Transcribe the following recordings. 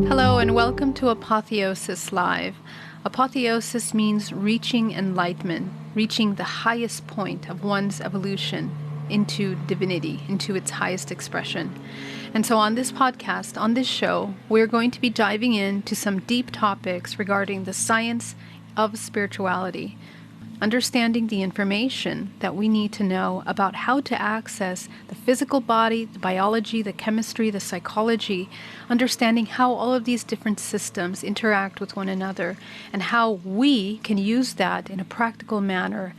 Hello and welcome to Apotheosis Live. Apotheosis means reaching enlightenment, reaching the highest point of one's evolution into divinity, into its highest expression. And so on this podcast, on this show, we're going to be diving into some deep topics regarding the science of spirituality, understanding the information that we need to know about how to access the physical body, the biology, the chemistry, the psychology, understanding how all of these different systems interact with one another and how we can use that in a practical manner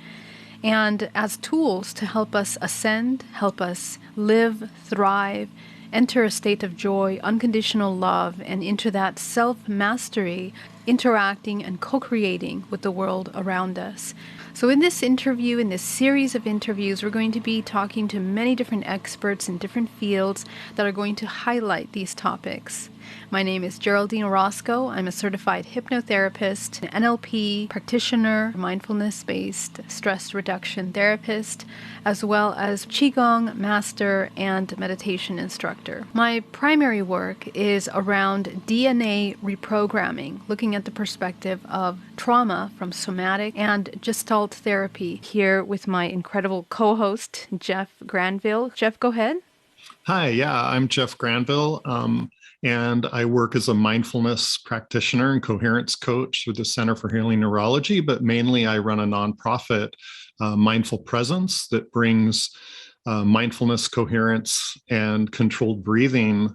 and as tools to help us ascend, help us live, thrive, enter a state of joy, unconditional love, and into that self-mastery, interacting and co-creating with the world around us. So in this interview, in this series of interviews, we're going to be talking to many different experts in different fields that are going to highlight these topics. My name is Geraldine Orozco. I'm a certified hypnotherapist, an NLP practitioner, mindfulness-based stress reduction therapist, as well as Qigong master and meditation instructor. My primary work is around DNA reprogramming, looking at the perspective of trauma from somatic and Gestalt therapy, here with my incredible co-host, Jeff Granville. Jeff, go ahead. Hi, I'm Jeff Granville, and I work as a mindfulness practitioner and coherence coach with the Center for Healing Neurology, but mainly I run a nonprofit, Mindful Presence, that brings mindfulness, coherence, and controlled breathing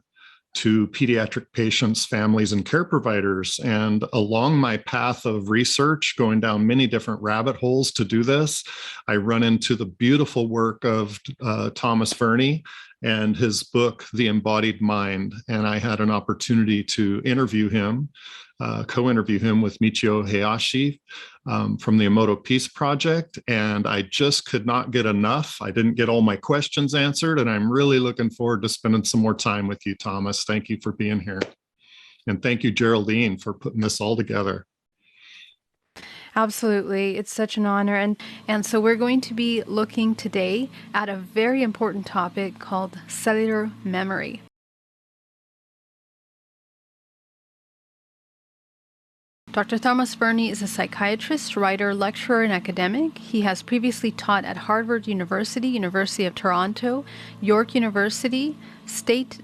to pediatric patients, families, and care providers. And along my path of research, going down many different rabbit holes to do this, I run into the beautiful work of Thomas Verny and his book, The Embodied Mind. And I had an opportunity to interview him, co-interview him with Michio Hayashi from the Emoto Peace Project. And I just could not get enough. I didn't get all my questions answered. And I'm really looking forward to spending some more time with you, Thomas. Thank you for being here. And thank you, Geraldine, for putting this all together. Absolutely. It's such an honor. And so we're going to be looking today at a very important topic called cellular memory. Dr. Thomas Verny is a psychiatrist, writer, lecturer, and academic. He has previously taught at Harvard University, University of Toronto, York University, St.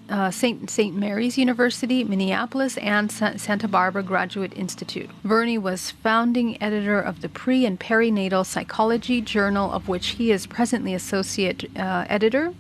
Mary's University, Minneapolis, and Santa Barbara Graduate Institute. Verny was founding editor of the Pre- and Peri-Natal Psychology Journal, of which he is presently associate editor.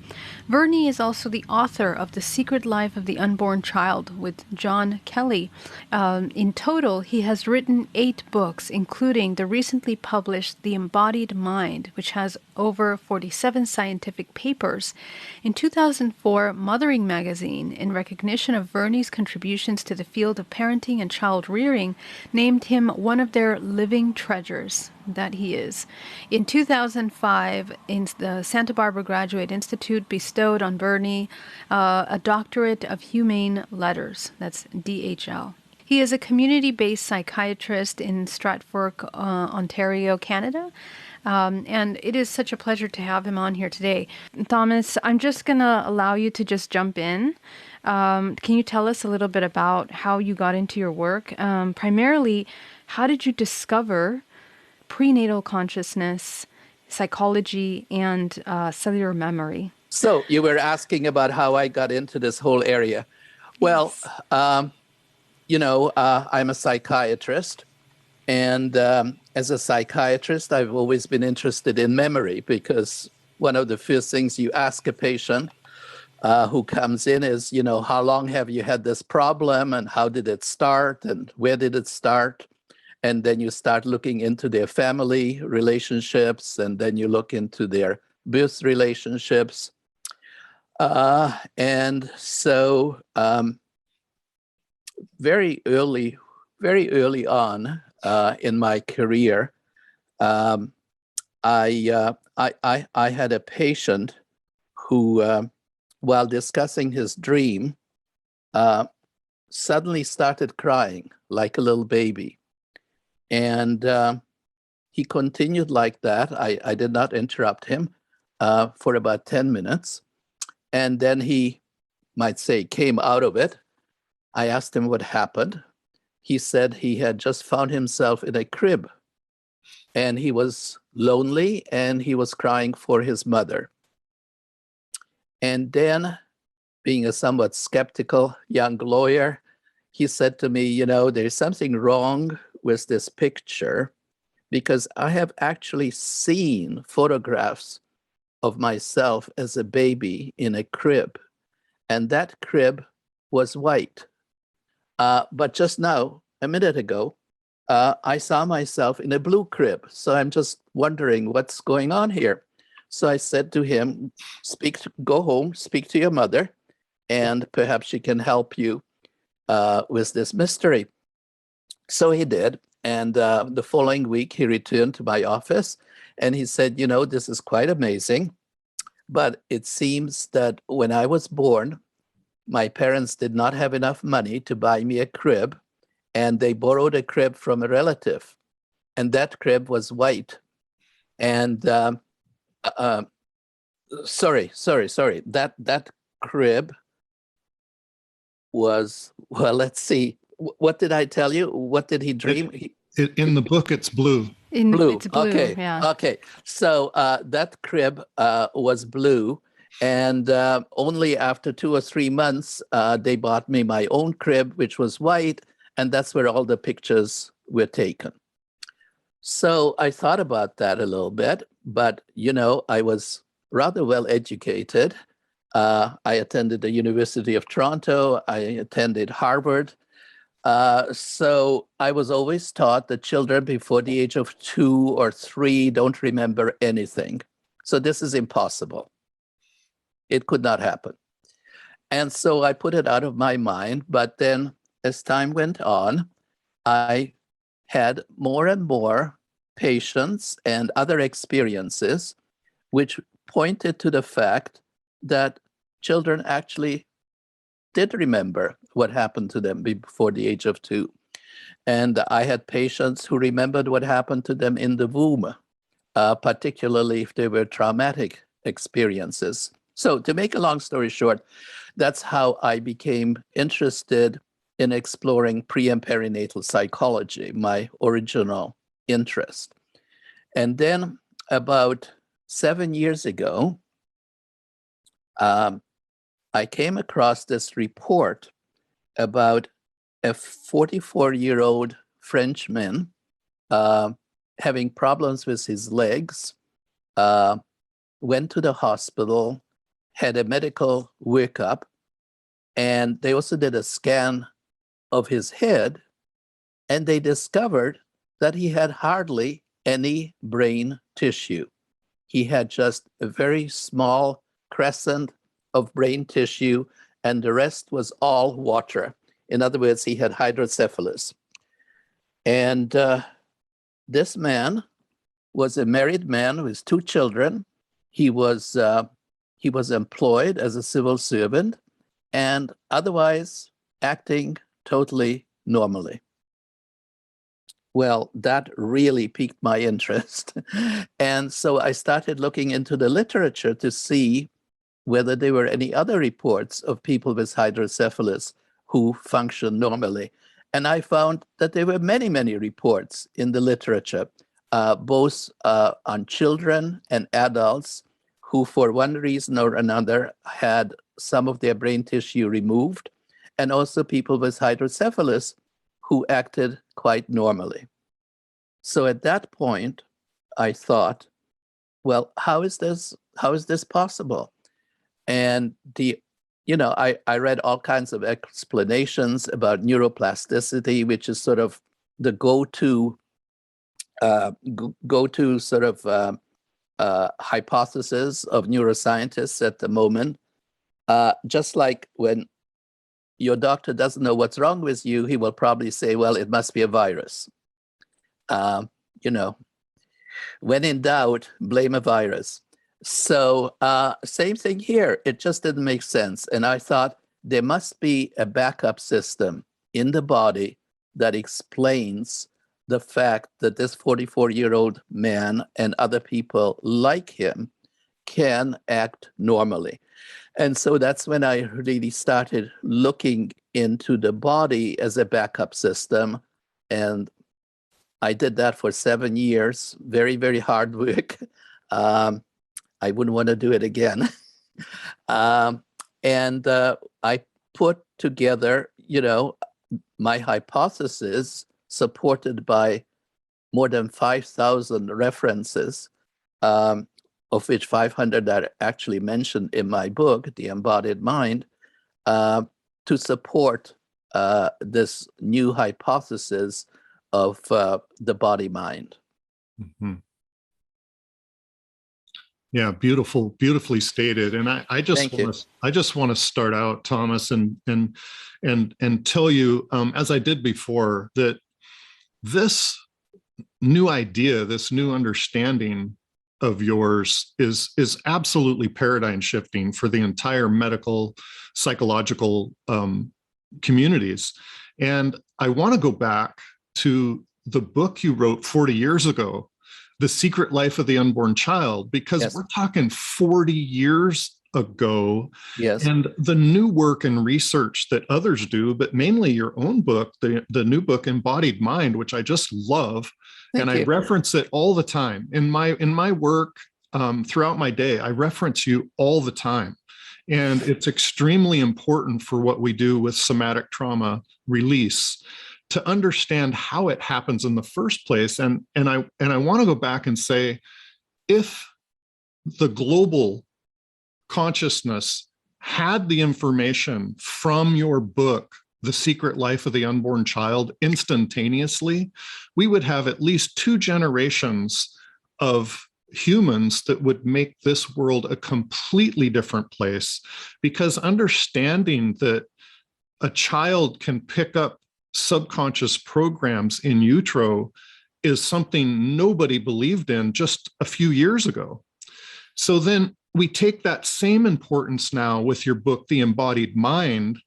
Verny is also the author of The Secret Life of the Unborn Child with John Kelly. In total, he has written 8 books, including the recently published The Embodied Mind, which has over 47 scientific papers. In 2004, Mothering magazine, in recognition of Verny's contributions to the field of parenting and child rearing, named him one of their living treasures that he is. In 2005, the Santa Barbara Graduate Institute bestowed on Verny a doctorate of humane letters, that's DHL. He is a community-based psychiatrist in Stratford, Ontario, Canada. And it is such a pleasure to have him on here today. Thomas, I'm just going to allow you to just jump in. Can you tell us a little bit about how you got into your work? Primarily, how did you discover prenatal consciousness, psychology, and cellular memory? So you were asking about how I got into this whole area. Well, I'm a psychiatrist. And as a psychiatrist, I've always been interested in memory, because one of the first things you ask a patient who comes in is, how long have you had this problem, and how did it start, and where did it start? And then you start looking into their family relationships, and then you look into their birth relationships. And so very early on, in my career, I had a patient who, while discussing his dream, suddenly started crying like a little baby. And he continued like that. I did not interrupt him for about 10 minutes. And then he, might say, came out of it I asked him what happened. He said he had just found himself in a crib, and he was lonely, and he was crying for his mother. And then, being a somewhat skeptical young lawyer, he said to me, you know, there's something wrong with this picture, because I have actually seen photographs of myself as a baby in a crib, and that crib was white. But just now, a minute ago, I saw myself in a blue crib. So I'm just wondering what's going on here. So I said to him, go home, speak to your mother, and perhaps she can help you with this mystery. So he did. And the following week, he returned to my office and he said, you know, this is quite amazing, but it seems that when I was born, my parents did not have enough money to buy me a crib, and they borrowed a crib from a relative, and that crib was white. And sorry. That crib was, well, let's see. What did I tell you? What did he dream? In the book, it's blue. Blue. It's blue, Okay. yeah. Okay. So that crib was blue. And only after 2 or 3 months, they bought me my own crib, which was white. And that's where all the pictures were taken. So I thought about that a little bit. But, you know, I was rather well educated. I attended the University of Toronto. I attended Harvard. So I was always taught that children before the age of 2 or 3 don't remember anything. So this is impossible. It could not happen. And so I put it out of my mind. But then as time went on, I had more and more patients and other experiences which pointed to the fact that children actually did remember what happened to them before the age of 2. And I had patients who remembered what happened to them in the womb, particularly if they were traumatic experiences. So to make a long story short, that's how I became interested in exploring pre- and perinatal psychology, my original interest. And then about 7 years ago, I came across this report about a 44-year-old Frenchman having problems with his legs, went to the hospital, had a medical workup, and they also did a scan of his head, and they discovered that he had hardly any brain tissue. He had just a very small crescent of brain tissue, and the rest was all water. In other words, he had hydrocephalus. And this man was a married man with 2 children. He was employed as a civil servant and otherwise acting totally normally. Well, that really piqued my interest. And so I started looking into the literature to see whether there were any other reports of people with hydrocephalus who function normally. And I found that there were many, many reports in the literature, both on children and adults who, for one reason or another, had some of their brain tissue removed, and also people with hydrocephalus who acted quite normally. So at that point, I thought, well, how is this possible? And I read all kinds of explanations about neuroplasticity, which is sort of the go-to sort of hypothesis of neuroscientists at the moment. Just like when your doctor doesn't know what's wrong with you, he will probably say, well, it must be a virus. When in doubt, blame a virus. So same thing here. It just didn't make sense. And I thought there must be a backup system in the body that explains the fact that this 44-year-old man and other people like him can act normally. And so that's when I really started looking into the body as a backup system. And I did that for 7 years. Very, very hard work. I wouldn't want to do it again. And I put together, my hypothesis, supported by more than 5,000 references, of which 500 are actually mentioned in my book, The Embodied Mind, to support this new hypothesis of the body-mind. Mm-hmm. Yeah, beautifully stated. And I just want to start out, Thomas, and tell you, as I did before, that this new idea, this new understanding of yours is absolutely paradigm shifting for the entire medical, psychological communities. And I want to go back to the book you wrote 40 years ago, The Secret Life of the Unborn Child, because we're talking 40 years ago. Yes. And the new work and research that others do, but mainly your own book, the new book, Embodied Mind, which I just love. Thank you. I reference it all the time in my work, throughout my day. I reference you all the time. And it's extremely important for what we do with somatic trauma release, to understand how it happens in the first place. And I want to go back and say, if the global consciousness had the information from your book, The Secret Life of the Unborn Child, instantaneously, we would have at least 2 generations of humans that would make this world a completely different place. Because understanding that a child can pick up subconscious programs in utero is something nobody believed in just a few years ago. So then we take that same importance now with your book, The Embodied Mind,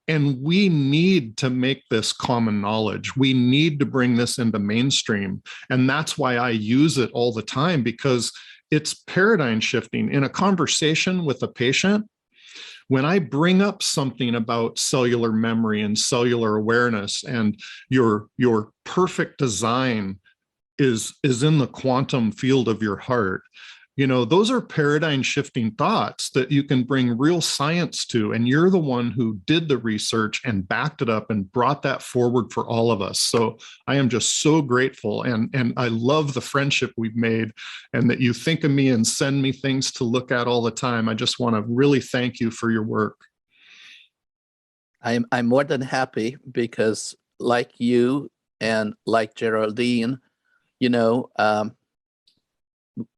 and we need to make this common knowledge. We need to bring this into mainstream. And that's why I use it all the time, because it's paradigm shifting. In a conversation with a patient, when I bring up something about cellular memory and cellular awareness, and your perfect design is in the quantum field of your heart, those are paradigm shifting thoughts that you can bring real science to. And you're the one who did the research and backed it up and brought that forward for all of us. So I am just so grateful. And I love the friendship we've made, and that you think of me and send me things to look at all the time. I just want to really thank you for your work. I'm more than happy, because like you and like Geraldine,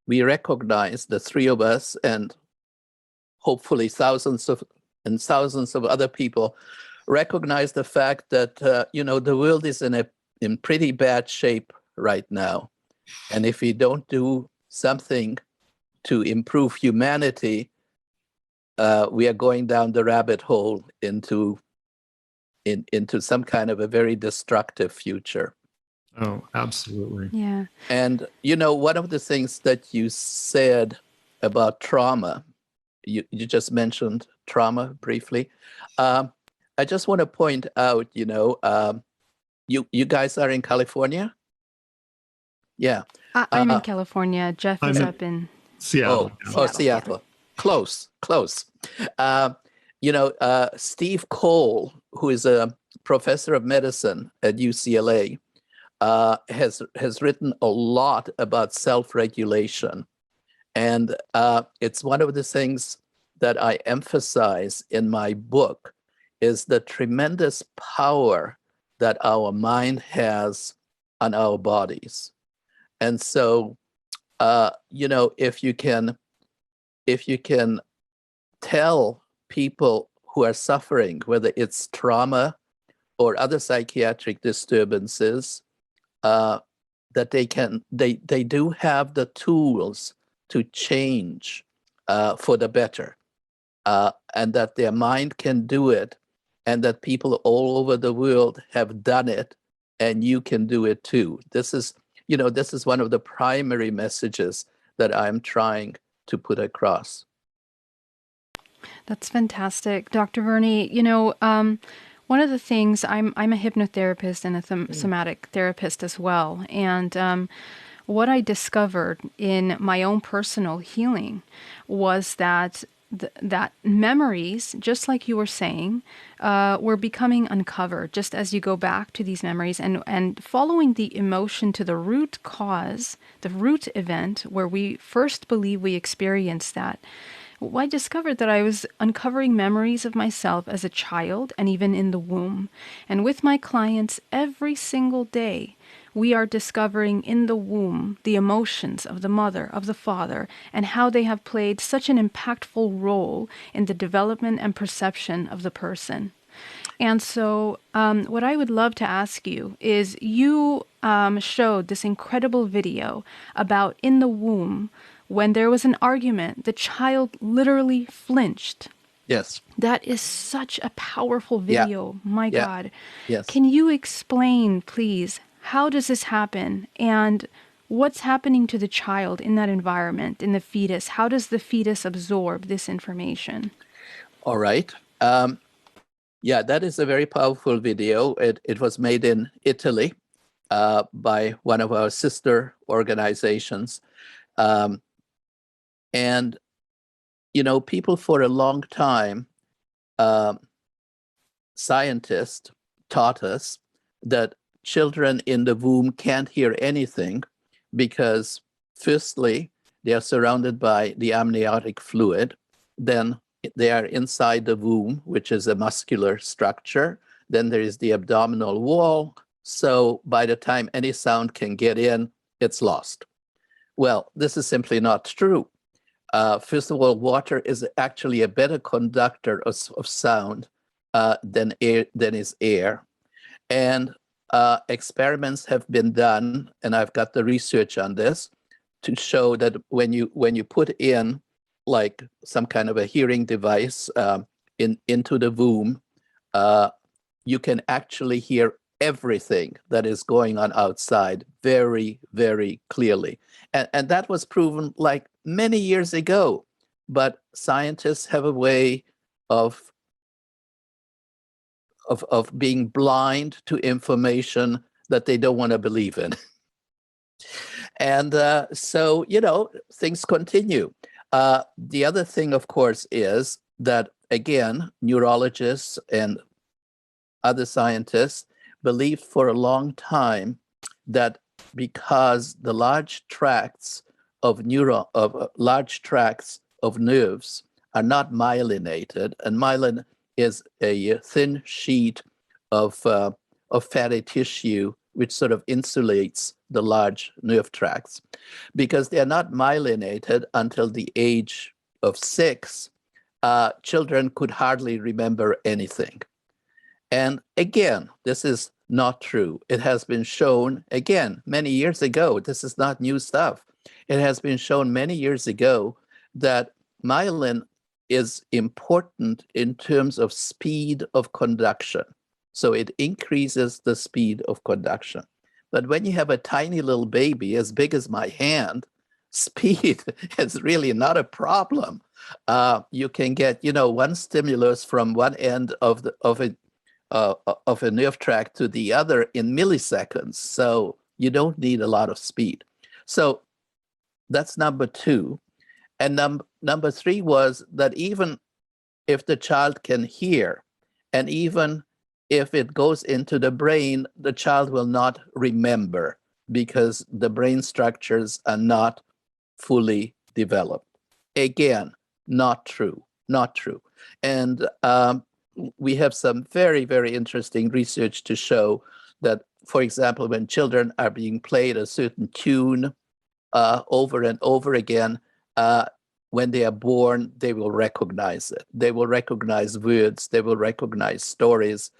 we recognize, the 3 of us, and hopefully thousands of other people, recognize the fact that the world is in pretty bad shape right now. And if we don't do something to improve humanity, we are going down the rabbit hole into some kind of a very destructive future. Oh, absolutely. Yeah. And, one of the things that you said about trauma, you just mentioned trauma briefly. I just want to point out, you guys are in California? Yeah. I'm in California. Jeff is up in Seattle. Seattle. Close. Steve Cole, who is a professor of medicine at UCLA, has written a lot about self-regulation. And it's one of the things that I emphasize in my book, is the tremendous power that our mind has on our bodies. And so, if you can tell people who are suffering, whether it's trauma or other psychiatric disturbances, that they do have the tools to change for the better, and that their mind can do it, and that people all over the world have done it, and you can do it too. This is one of the primary messages that I'm trying to put across. That's fantastic. Dr. Verny, One of the things, I'm a hypnotherapist and a somatic therapist as well. And what I discovered in my own personal healing was that that memories, just like you were saying, were becoming uncovered just as you go back to these memories and following the emotion to the root cause, the root event where we first believe we experienced that. Well, I discovered that I was uncovering memories of myself as a child and even in the womb. And with my clients every single day, we are discovering in the womb the emotions of the mother, of the father, and how they have played such an impactful role in the development and perception of the person. And so what I would love to ask you is, you showed this incredible video about in the womb, when there was an argument, the child literally flinched. Yes. That is such a powerful video. My God. Yes. Can you explain, please, how does this happen? And what's happening to the child in that environment, in the fetus? How does the fetus absorb this information? All right. Yeah, that is a very powerful video. It was made in Italy by one of our sister organizations. And, you know, people for a long time, scientists taught us that children in the womb can't hear anything because, firstly, they are surrounded by the amniotic fluid. Then they are inside the womb, which is a muscular structure. Then there is the abdominal wall. So by the time any sound can get in, it's lost. Well, this is simply not true. First of all, water is actually a better conductor of sound than is air. And experiments have been done, and I've got the research on this, to show that when you put in like some kind of a hearing device into the womb, you can actually hear everything that is going on outside very, very clearly. And that was proven like many years ago, but scientists have a way of being blind to information that they don't want to believe in. And so, you know, things continue. The other thing, of course, is that, again, neurologists and other scientists believed for a long time that because the large tracts of nerves are not myelinated, and myelin is a thin sheet of fatty tissue which sort of insulates the large nerve tracts. Because they are not myelinated until the age of 6, children could hardly remember anything. And again, this is not true. It has been shown, again, many years ago. This is not new stuff. It has been shown many years ago that myelin is important in terms of speed of conduction. So it increases the speed of conduction. But when you have a tiny little baby as big as my hand, speed is really not a problem. You can get, you know, one stimulus from one end of a nerve tract to the other in milliseconds. So you don't need a lot of speed. So that's number 2. And number 3 was that even if the child can hear, and even if it goes into the brain, the child will not remember because the brain structures are not fully developed. Again, not true, not true. And we have some very, very interesting research to show that, for example, when children are being played a certain tune over and over again, when they are born, they will recognize it. They will recognize words. They will recognize stories.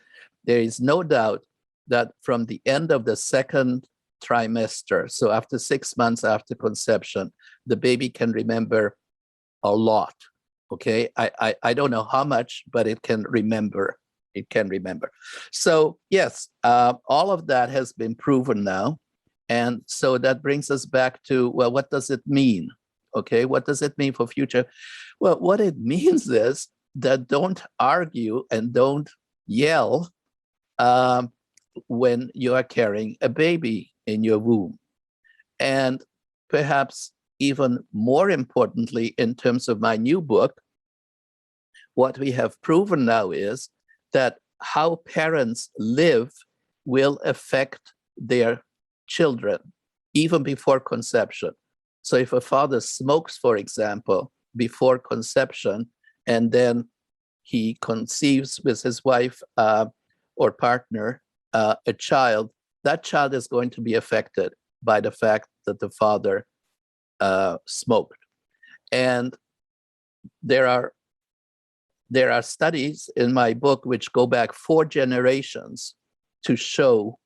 There is no doubt that from the end of the 2nd trimester, so after 6 months after conception, the baby can remember a lot. Okay, I don't know how much, but it can remember. It can remember. So yes, all of that has been proven now. And so that brings us back to, well, what does it mean? Okay, what does it mean for future? Well, what it means is that don't argue and don't yell when you are carrying a baby in your womb. And perhaps even more importantly, in terms of my new book, what we have proven now is that how parents live will affect their children, even before conception. So if a father smokes, for example, before conception, and then he conceives with his wife or partner a child, that child is going to be affected by the fact that the father smoked. And there are studies in my book which go back 4 generations to show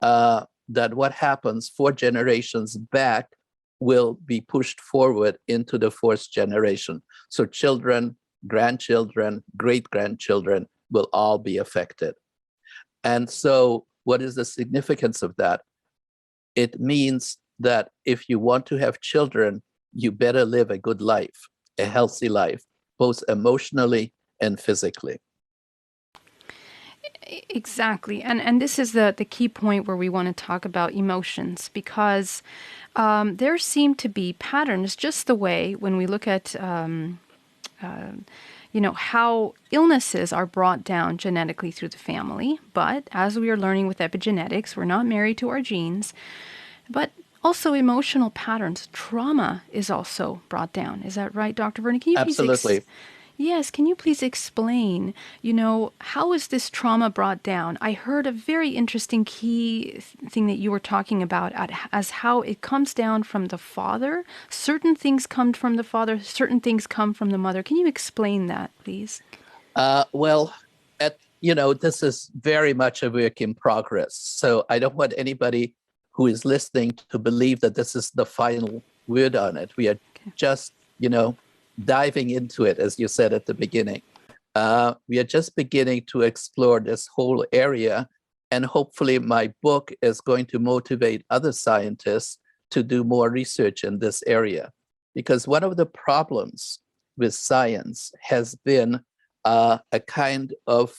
that what happens 4 generations back will be pushed forward into the 4th generation. So children, grandchildren, great-grandchildren will all be affected. And so what is the significance of that? It means that if you want to have children, you better live a good life, a healthy life, both emotionally and physically. Exactly. And this is the key point where we want to talk about emotions, because there seem to be patterns, just the way when we look at how illnesses are brought down genetically through the family. But as we are learning with epigenetics, we're not married to our genes, but also emotional patterns. Trauma is also brought down. Is that right, Dr. Verny? Can you Absolutely. Yes, can you please explain, how is this trauma brought down? I heard a very interesting key thing that you were talking about as how it comes down from the father. Certain things come from the father, certain things come from the mother. Can you explain that, please? This is very much a work in progress. So I don't want anybody who is listening to believe that this is the final word on it. We are just, diving into it, as you said at the beginning. We are just beginning to explore this whole area, and hopefully my book is going to motivate other scientists to do more research in this area. Because one of the problems with science has been a kind of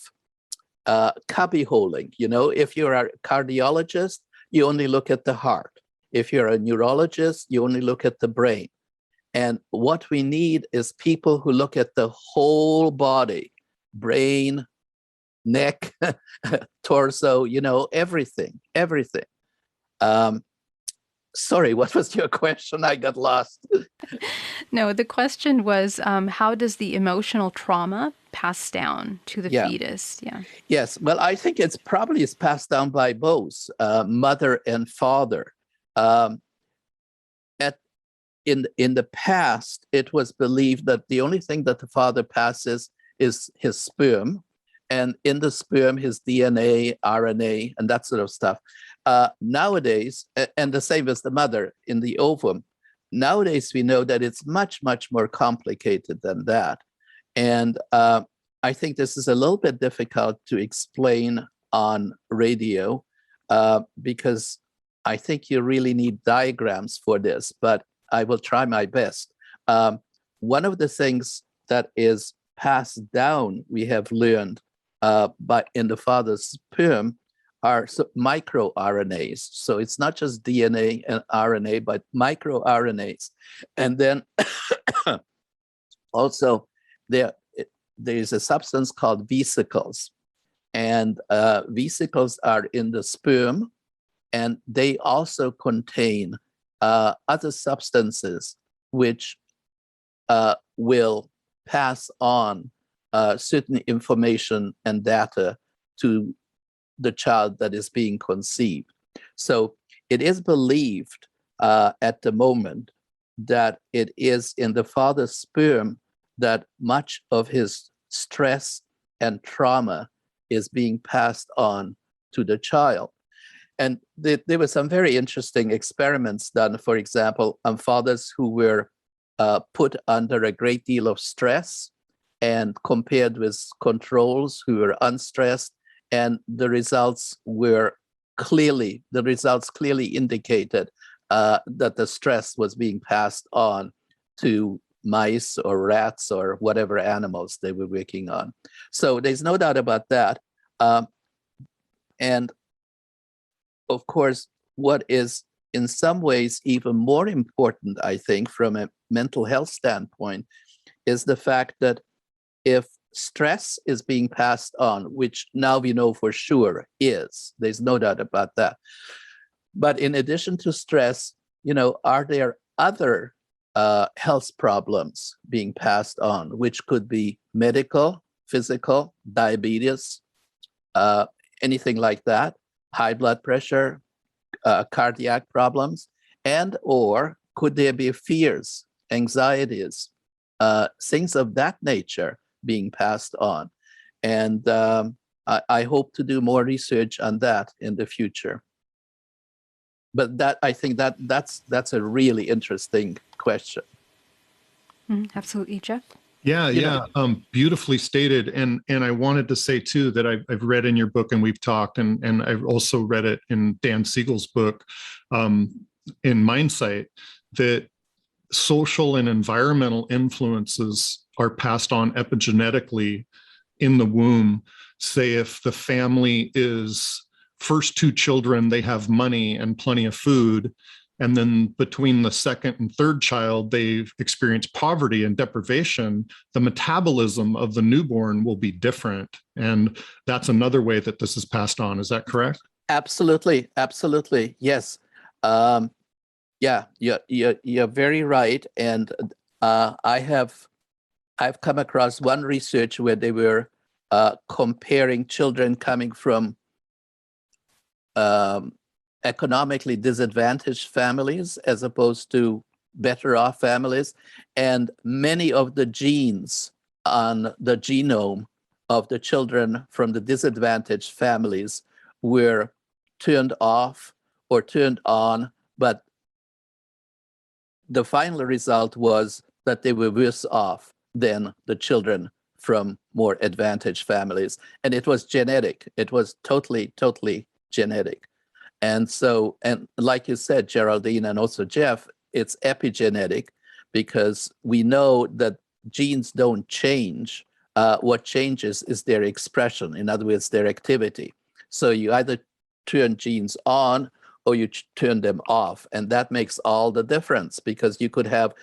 cubbyholing. If you're a cardiologist, you only look at the heart. If you're a neurologist, you only look at the brain. And what we need is people who look at the whole body, brain, neck, torso, everything. Sorry, what was your question? I got lost. No, the question was, how does the emotional trauma pass down to the fetus? Yeah. Yes. Well, I think it's probably passed down by both mother and father. In the past, it was believed that the only thing that the father passes is his sperm, and in the sperm, his DNA, RNA, and that sort of stuff. Nowadays, and the same as the mother in the ovum, nowadays we know that it's much, much more complicated than that. And I think this is a little bit difficult to explain on radio because I think you really need diagrams for this, but I will try my best. One of the things that is passed down, we have learned in the father's sperm, are microRNAs. So it's not just DNA and RNA, but microRNAs. And then also there is a substance called vesicles. And vesicles are in the sperm, and they also contain other substances which will pass on certain information and data to the child that is being conceived. So it is believed at the moment that it is in the father's sperm that much of his stress and trauma is being passed on to the child. And there were some very interesting experiments done, for example, on fathers who were put under a great deal of stress and compared with controls who were unstressed. And the results clearly indicated that the stress was being passed on to mice or rats or whatever animals they were working on. So there's no doubt about that. And of course, what is in some ways even more important, I think, from a mental health standpoint, is the fact that if stress is being passed on, which now we know for sure there's no doubt about that. But in addition to stress, are there other health problems being passed on, which could be medical, physical, diabetes, anything like that, high blood pressure, cardiac problems, and or could there be fears, anxieties, things of that nature being passed on? And I hope to do more research on that in the future. But I think that's a really interesting question. Absolutely, Jeff. Yeah. Beautifully stated. And I wanted to say too that I've read in your book, and we've talked, and I've also read it in Dan Siegel's book, in Mindsight, that social and environmental influences are passed on epigenetically in the womb. Say if the family is first two children, they have money and plenty of food. And then between the second and third child, they've experienced poverty and deprivation, the metabolism of the newborn will be different. And that's another way that this is passed on. Is that correct? Absolutely. Yes. Yeah, you're very right. And I've come across one research where they were comparing children coming from economically disadvantaged families as opposed to better off families. And many of the genes on the genome of the children from the disadvantaged families were turned off or turned on, but the final result was that they were worse off than the children from more advantaged families. And it was genetic. It was totally genetic. And so, and like you said, Geraldine, and also Jeff, it's epigenetic, because we know that genes don't change. What changes is their expression, in other words, their activity. So you either turn genes on or you turn them off, and that makes all the difference, because you could have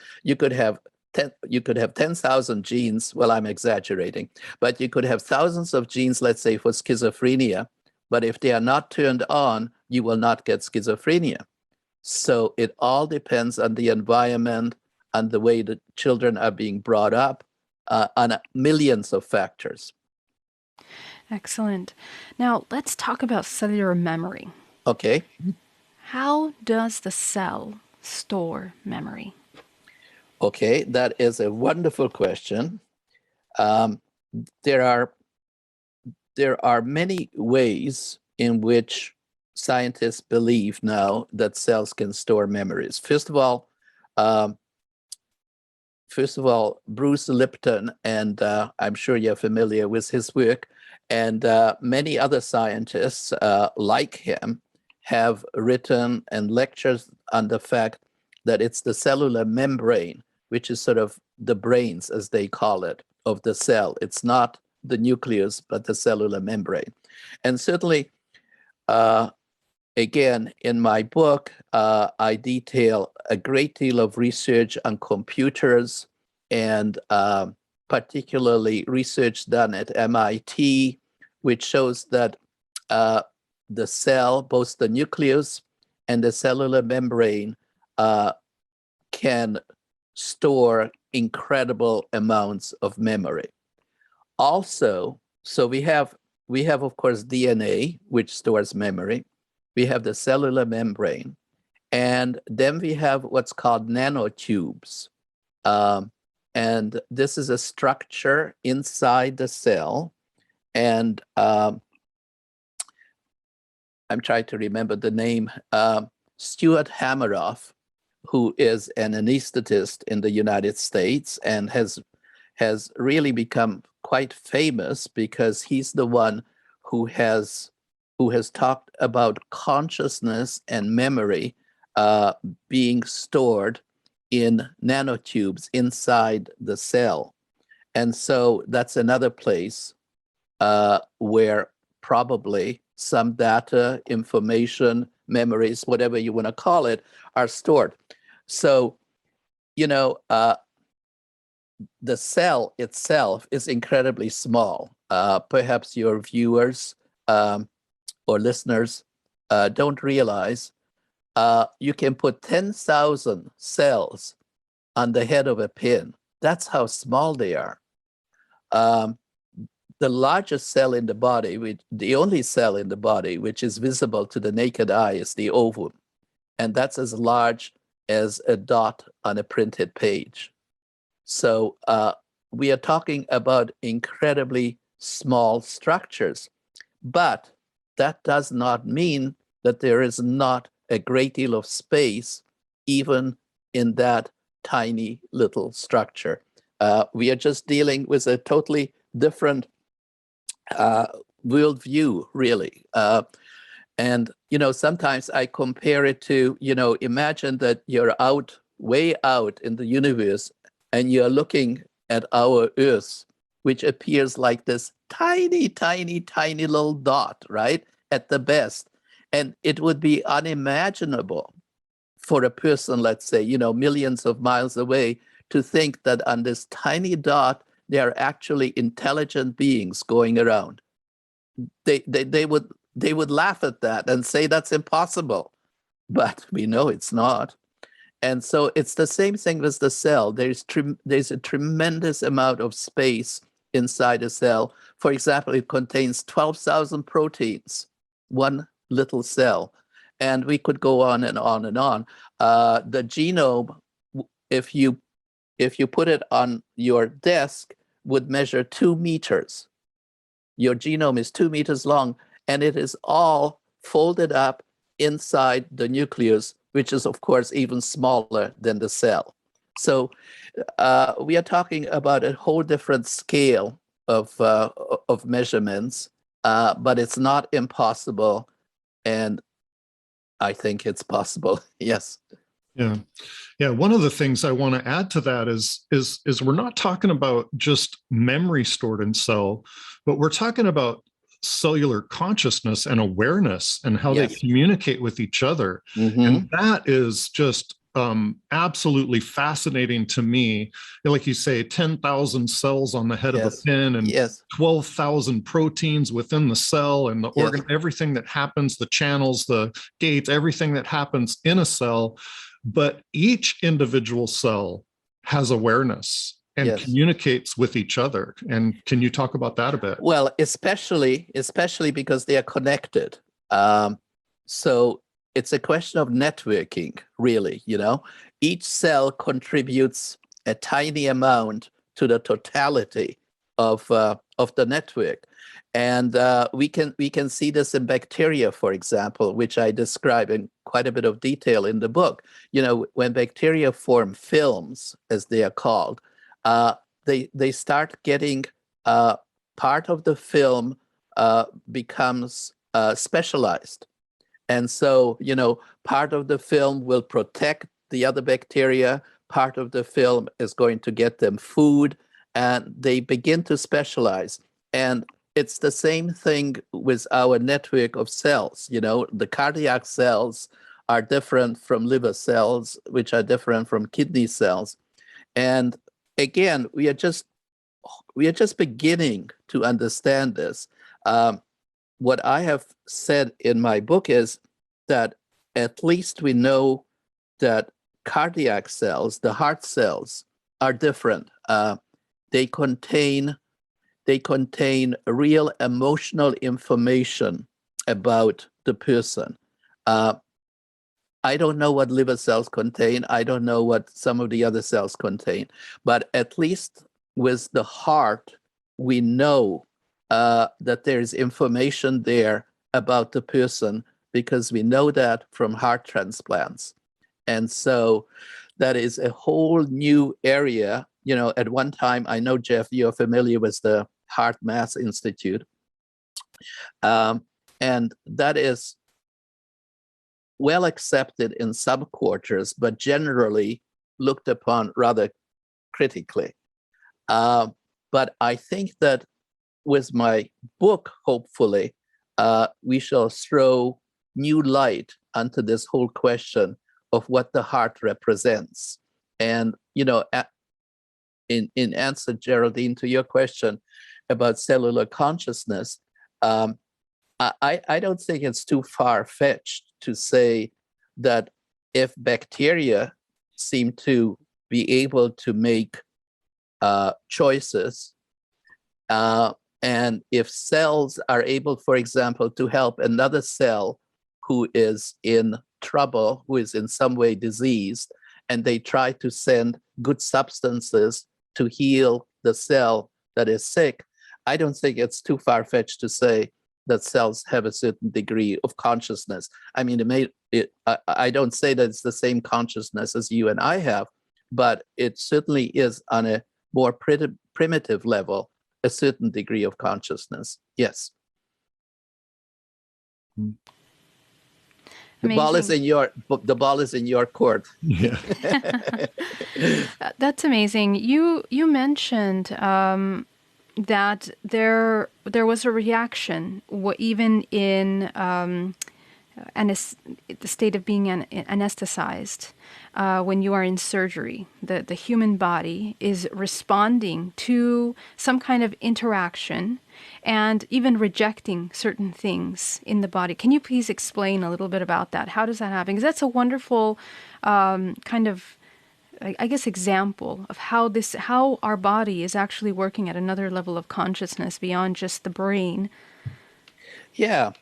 10,000 genes. Well, I'm exaggerating, but you could have thousands of genes, let's say for schizophrenia, but if they are not turned on, you will not get schizophrenia. So it all depends on the environment, on the way the children are being brought up, on millions of factors. Excellent. Now, let's talk about cellular memory. Okay. How does the cell store memory? Okay, that is a wonderful question. There are many ways in which scientists believe now that cells can store memories. First of all, Bruce Lipton, and I'm sure you're familiar with his work, and many other scientists like him have written and lectures on the fact that it's the cellular membrane, which is sort of the brains, as they call it, of the cell. It's not the nucleus, but the cellular membrane. And certainly, again, in my book, I detail a great deal of research on computers, and particularly research done at MIT, which shows that the cell, both the nucleus and the cellular membrane, can store incredible amounts of memory. Also, so we have of course DNA, which stores memory. We have the cellular membrane, and then we have what's called nanotubes. And this is a structure inside the cell. And I'm trying to remember the name, Stuart Hameroff, who is an anesthetist in the United States and has really become quite famous because he's the one who has talked about consciousness and memory being stored in nanotubes inside the cell. And so that's another place where probably some data, information, memories, whatever you want to call it, are stored. So, you know, the cell itself is incredibly small. Perhaps your viewers or listeners don't realize you can put 10,000 cells on the head of a pin. That's how small they are. The largest cell in the body, the only cell in the body which is visible to the naked eye, is the ovum. And that's as large as a dot on a printed page. So we are talking about incredibly small structures. But that does not mean that there is not a great deal of space even in that tiny little structure. We are just dealing with a totally different worldview, really. And, you know, sometimes I compare it to, you know, imagine that you're out, way out in the universe, and you're looking at our Earth, which appears like this tiny, tiny, tiny little dot, right? At the best. And it would be unimaginable for a person, let's say, you know, millions of miles away, to think that on this tiny dot, there are actually intelligent beings going around. They would laugh at that and say that's impossible, but we know it's not. And so it's the same thing with the cell. There's a tremendous amount of space inside a cell. For example, it contains 12,000 proteins, one little cell. And we could go on and on and on. The genome, if you put it on your desk, would measure 2 meters. Your genome is 2 meters long, and it is all folded up inside the nucleus, which is, of course, even smaller than the cell. So we are talking about a whole different scale of measurements, but it's not impossible, and I think it's possible. Yes. Yeah. Yeah. One of the things I want to add to that is we're not talking about just memory stored in cell, but we're talking about cellular consciousness and awareness and how they communicate with each other. And that is just absolutely fascinating to me. Like you say, 10,000 cells on the head of a pin and 12,000 proteins within the cell and the organ, everything that happens, the channels, the gates, everything that happens in a cell. But each individual cell has awareness and communicates with each other. And can you talk about that a bit? Well, especially because they are connected. So it's a question of networking, really. You know, each cell contributes a tiny amount to the totality of the network. And we can see this in bacteria, for example, which I describe in quite a bit of detail in the book. You know, when bacteria form films, as they are called, they start getting part of the film becomes specialized. And so, you know, part of the film will protect the other bacteria, part of the film is going to get them food, and they begin to specialize. And it's the same thing with our network of cells. You know, the cardiac cells are different from liver cells, which are different from kidney cells. And again, we are just beginning to understand this. What I have said in my book is that at least we know that cardiac cells, the heart cells, are different. They contain real emotional information about the person. I don't know what liver cells contain. I don't know what some of the other cells contain. But at least with the heart, we know that there is information there about the person because we know that from heart transplants. And so that is a whole new area. You know, at one time, I know, Jeff, you're familiar with the Heart Mass Institute. And that is well accepted in some quarters, but generally looked upon rather critically. But I think that with my book, hopefully, we shall throw new light onto this whole question of what the heart represents. And, you know, in answer, Geraldine, to your question about cellular consciousness, I don't think it's too far-fetched to say that if bacteria seem to be able to make choices, and if cells are able, for example, to help another cell who is in trouble, who is in some way diseased, and they try to send good substances to heal the cell that is sick, I don't think it's too far-fetched to say that cells have a certain degree of consciousness. I mean, I don't say that it's the same consciousness as you and I have, but it certainly is on a more primitive level, a certain degree of consciousness. Yes. The ball is in your court. Yeah. That's amazing. You mentioned that there was a reaction, even in the state of being anesthetized, when you are in surgery. The human body is responding to some kind of interaction and even rejecting certain things in the body. Can you please explain a little bit about that? How does that happen? Because that's a wonderful kind of, I guess, example of how our body is actually working at another level of consciousness beyond just the brain. Yeah.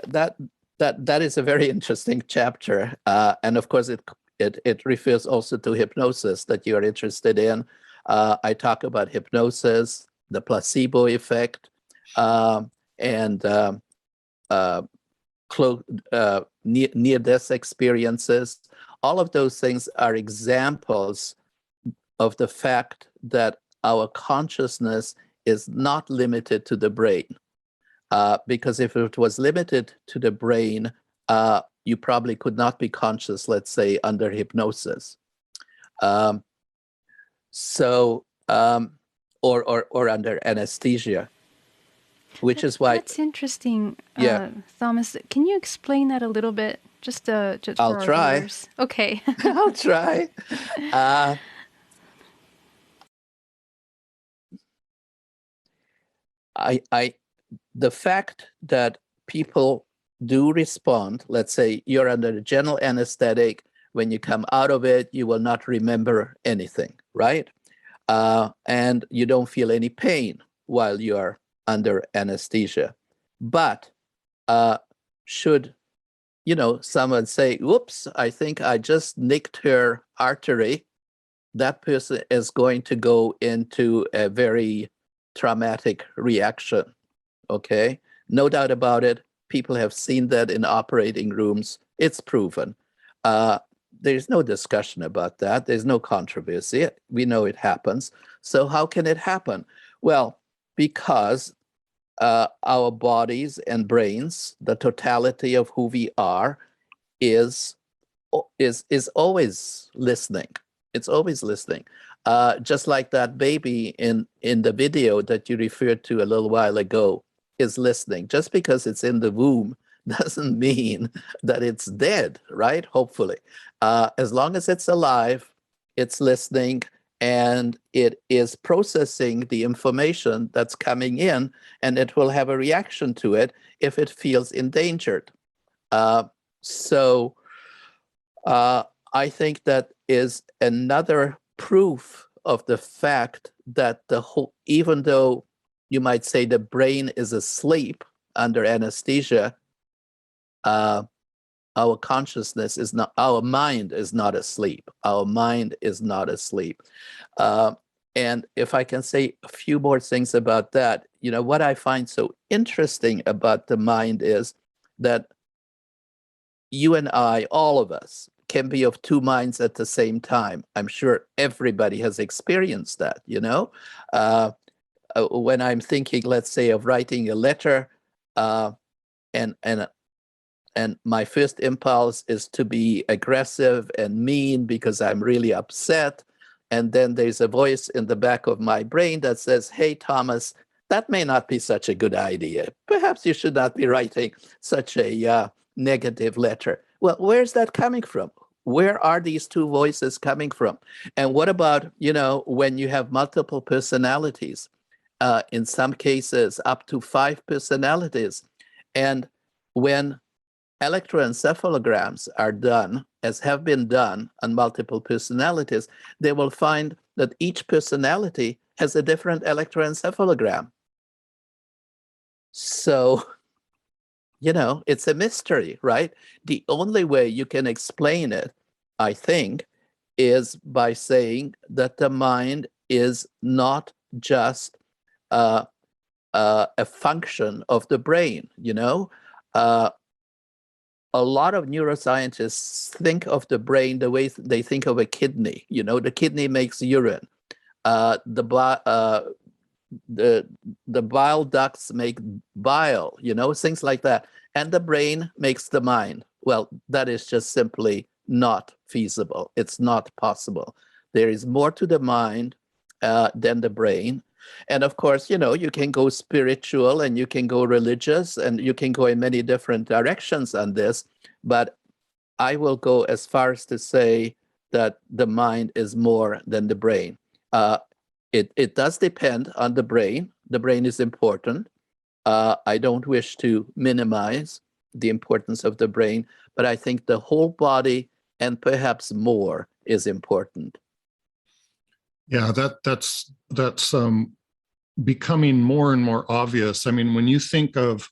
That is a very interesting chapter, and of course it refers also to hypnosis that you are interested in. I talk about hypnosis, the placebo effect, and near-death experiences. All of those things are examples of the fact that our consciousness is not limited to the brain. Because if it was limited to the brain, you probably could not be conscious, let's say, under hypnosis. Or under anesthesia, which is why... That's interesting, Thomas. Can you explain that a little bit? Just for I'll our try. viewers. Okay. I'll try. The fact that people do respond, let's say you're under the general anesthetic, when you come out of it, you will not remember anything, right? And you don't feel any pain while you're under anesthesia. But should, someone say, "Oops, I think I just nicked her artery," that person is going to go into a very traumatic reaction. Okay, no doubt about it. People have seen that in operating rooms. It's proven. There's no discussion about that. There's no controversy. We know it happens. So how can it happen? Well, because our bodies and brains, the totality of who we are, is always listening. It's always listening. Just like that baby in the video that you referred to a little while ago is listening. Just because it's in the womb doesn't mean that it's dead, right? Hopefully. As long as it's alive, it's listening, and it is processing the information that's coming in, and it will have a reaction to it if it feels endangered. So I think that is another proof of the fact that even though you might say the brain is asleep under anesthesia, our consciousness is not, our mind is not asleep. Our mind is not asleep. And if I can say a few more things about that, what I find so interesting about the mind is that you and I, all of us, can be of two minds at the same time. I'm sure everybody has experienced that, when I'm thinking, let's say, of writing a letter, and my first impulse is to be aggressive and mean because I'm really upset. And then there's a voice in the back of my brain that says, "Hey, Thomas, that may not be such a good idea. Perhaps you should not be writing such a negative letter. Well, where's that coming from? Where are these two voices coming from? And what about, when you have multiple personalities, in some cases up to 5 personalities, and when electroencephalograms are done, as have been done on multiple personalities, they will find that each personality has a different electroencephalogram. So, it's a mystery, right? The only way you can explain it, I think, is by saying that the mind is not just a function of the brain, a lot of neuroscientists think of the brain the way they think of a kidney. The kidney makes urine. The bile ducts make bile, things like that. And the brain makes the mind. Well, that is just simply not feasible. It's not possible. There is more to the mind than the brain. And of course, you can go spiritual and you can go religious and you can go in many different directions on this. But I will go as far as to say that the mind is more than the brain. It does depend on the brain. The brain is important. I don't wish to minimize the importance of the brain, but I think the whole body and perhaps more is important. Yeah, that's becoming more and more obvious. I mean, when you think of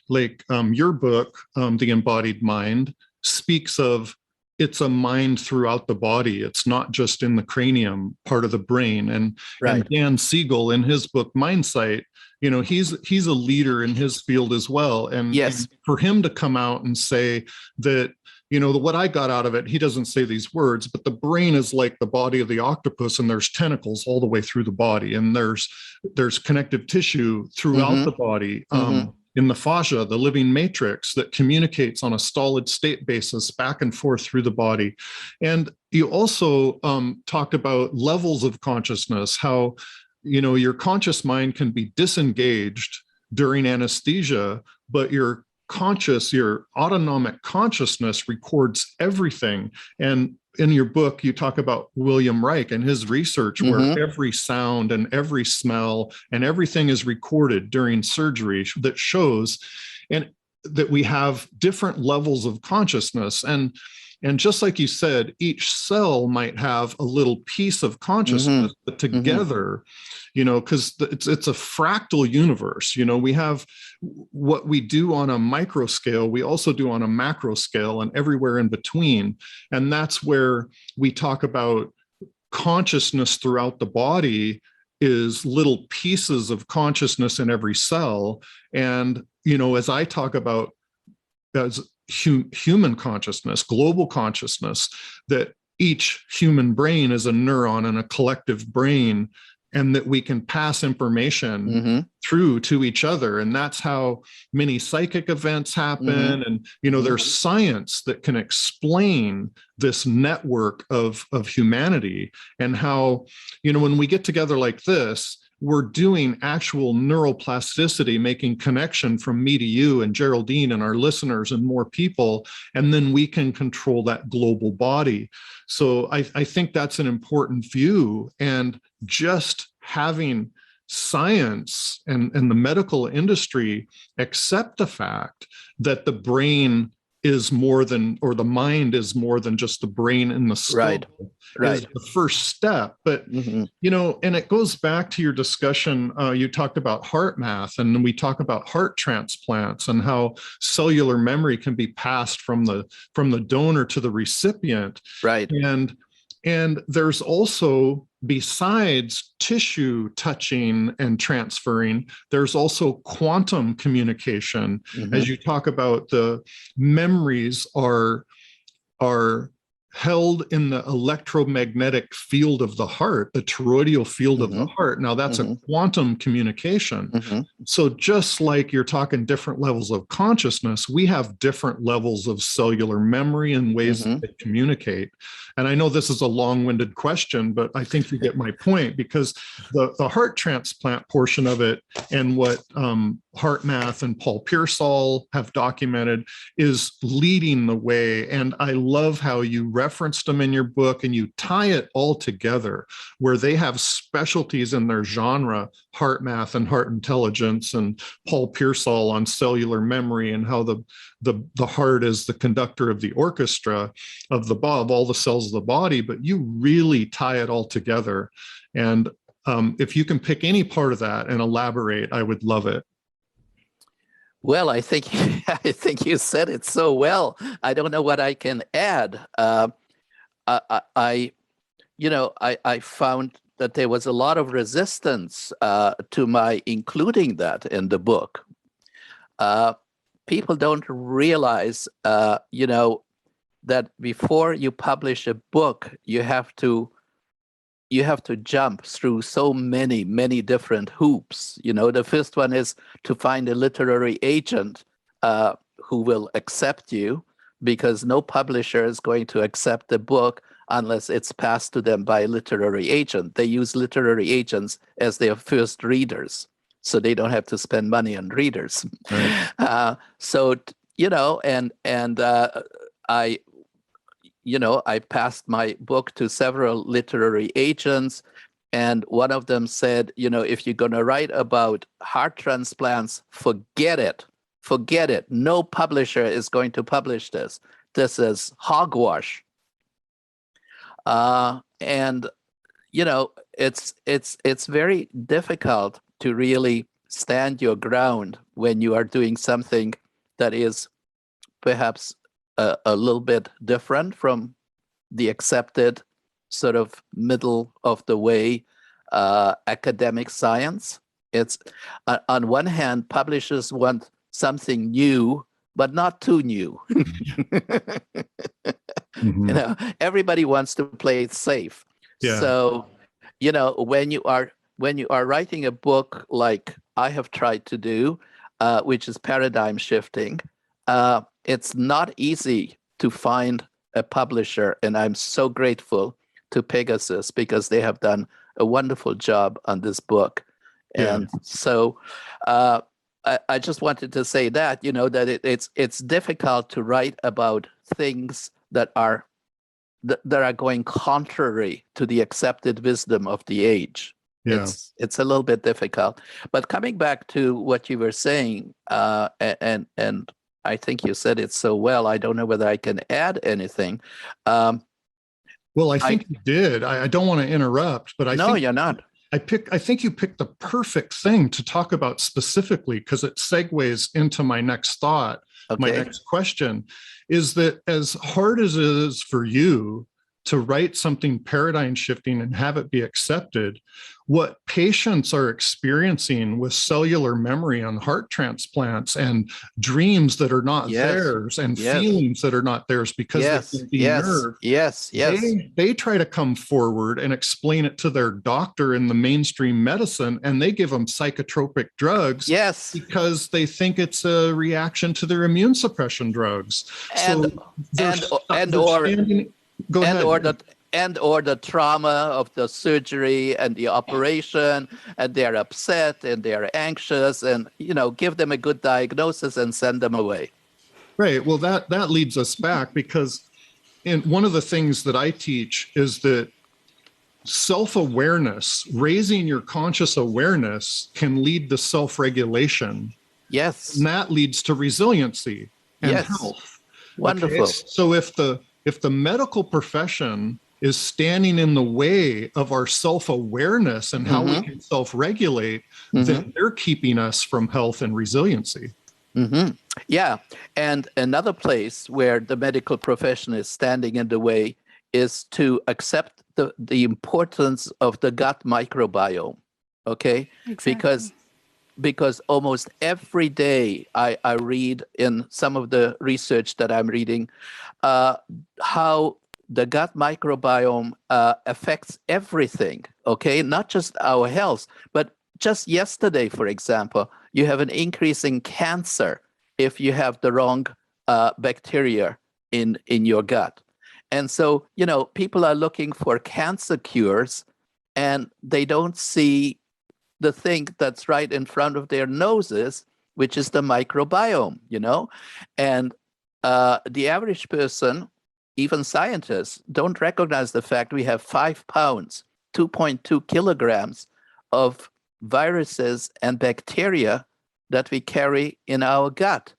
your book, The Embodied Mind, speaks of it's a mind throughout the body. It's not just in the cranium part of the brain. And, right. And Dan Siegel in his book, Mindsight, he's a leader in his field as well. And, yes. And for him to come out and say that, what I got out of it, he doesn't say these words, but the brain is like the body of the octopus, and there's tentacles all the way through the body. And there's connective tissue throughout the body. In the fascia, the living matrix that communicates on a solid state basis back and forth through the body. And you also talked about levels of consciousness, how, your conscious mind can be disengaged during anesthesia, but your autonomic consciousness records everything. And in your book, you talk about William Reich and his research, where every sound and every smell and everything is recorded during surgery that shows and that we have different levels of consciousness. And just like you said, each cell might have a little piece of consciousness, but together, because it's a fractal universe. We have what we do on a micro scale, we also do on a macro scale and everywhere in between. And that's where we talk about consciousness throughout the body is little pieces of consciousness in every cell. And, as I talk about as human consciousness, global consciousness, that each human brain is a neuron and a collective brain, and that we can pass information through to each other. And that's how many psychic events happen. And, there's science that can explain this network of humanity, and how, when we get together like this, we're doing actual neuroplasticity, making connection from me to you and Geraldine and our listeners and more people, and then we can control that global body. So I think that's an important view. And just having science and the medical industry accept the fact that the brain is more than, or the mind is more than just the brain and the skull, is the first step. But, and it goes back to your discussion. You talked about heart math, and then we talk about heart transplants and how cellular memory can be passed from the donor to the recipient. Right. And there's also, besides tissue touching and transferring, there's also quantum communication. As you talk about, the memories are held in the electromagnetic field of the heart, the toroidal field of the heart. Now that's a quantum communication. So just like you're talking different levels of consciousness, we have different levels of cellular memory and ways that they communicate. And I know this is a long-winded question, but I think you get my point, because the heart transplant portion of it and what HeartMath and Paul Pearsall have documented is leading the way. And I love how you referenced them in your book and you tie it all together, where they have specialties in their genre, HeartMath and Heart Intelligence, and Paul Pearsall on cellular memory and how the heart is the conductor of the orchestra of all the cells of the body, but you really tie it all together. And if you can pick any part of that and elaborate, I would love it. Well, I think I think you said it so well. I don't know what I can add. I found that there was a lot of resistance to my including that in the book. People don't realize, that before you publish a book, you have to jump through so many different hoops. The first one is to find a literary agent who will accept you, because no publisher is going to accept a book unless it's passed to them by a literary agent. They use literary agents as their first readers, so they don't have to spend money on readers. Right. I passed my book to several literary agents, and one of them said, if you're going to write about heart transplants, forget it. No publisher is going to publish this. This is hogwash. It's very difficult to really stand your ground when you are doing something that is perhaps a little bit different from the accepted sort of middle of the way academic science. It's on one hand, publishers want something new, but not too new. Everybody wants to play it safe. Yeah. So, when you are writing a book like I have tried to do, which is paradigm shifting, it's not easy to find a publisher, and I'm so grateful to Pegasus because they have done a wonderful job on this book. Yeah. And so I just wanted to say that, that it's difficult to write about things that are going contrary to the accepted wisdom of the age. Yeah. It's a little bit difficult. But coming back to what you were saying, and I think you said it so well, I don't know whether I can add anything. Well, I think you did. I don't want to interrupt, but No, you're not. I think you picked the perfect thing to talk about specifically, because it segues into my next thought. Okay. My next question is that as hard as it is for you to write something paradigm shifting and have it be accepted, what patients are experiencing with cellular memory on heart transplants and dreams that are not theirs and feelings that are not theirs because they've been denerved. They try to come forward and explain it to their doctor in the mainstream medicine, and they give them psychotropic drugs because they think it's a reaction to their immune suppression drugs. Or the trauma of the surgery and the operation, and they're upset and they're anxious, and give them a good diagnosis and send them away. Right. Well, that leads us back, because one of the things that I teach is that self-awareness, raising your conscious awareness, can lead to self-regulation. Yes. And that leads to resiliency and health. Wonderful. Okay? So if the medical profession is standing in the way of our self-awareness and how we can self-regulate, then they're keeping us from health and resiliency. Yeah. And another place where the medical profession is standing in the way is to accept the importance of the gut microbiome. Okay? Exactly. Because almost every day I read in some of the research that I'm reading how the gut microbiome affects everything, okay? Not just our health, but just yesterday, for example, you have an increase in cancer if you have the wrong bacteria in your gut. And so, you know, people are looking for cancer cures and they don't see the thing that's right in front of their noses, which is the microbiome, you know? And the average person, even scientists, don't recognize the fact we have 5 pounds, 2.2 kilograms of viruses and bacteria that we carry in our gut.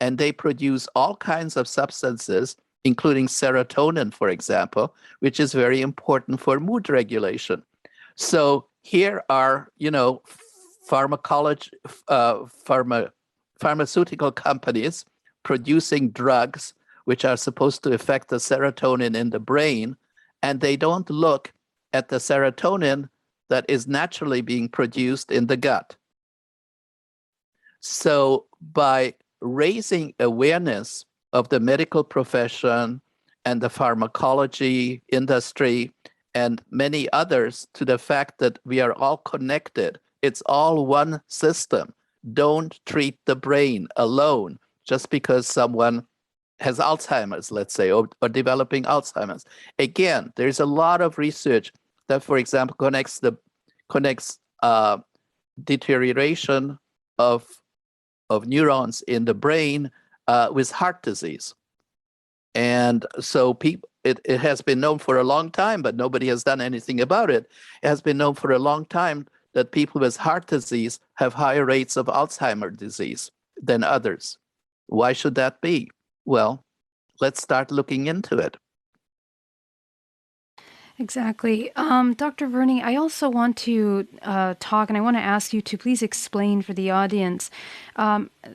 And they produce all kinds of substances, including serotonin, for example, which is very important for mood regulation. So here are, you know, pharmaceutical companies producing drugs which are supposed to affect the serotonin in the brain, and they don't look at the serotonin that is naturally being produced in the gut. So by raising awareness of the medical profession and the pharmacology industry and many others to the fact that we are all connected, it's all one system. Don't treat the brain alone just because someone has Alzheimer's, let's say, or developing Alzheimer's. Again, there's a lot of research that, for example, connects deterioration of neurons in the brain with heart disease. And so it has been known for a long time, but nobody has done anything about it. It has been known for a long time that people with heart disease have higher rates of Alzheimer's disease than others. Why should that be? Well, let's start looking into it. Exactly. Dr. Verny, I also want to talk, and I want to ask you to please explain for the audience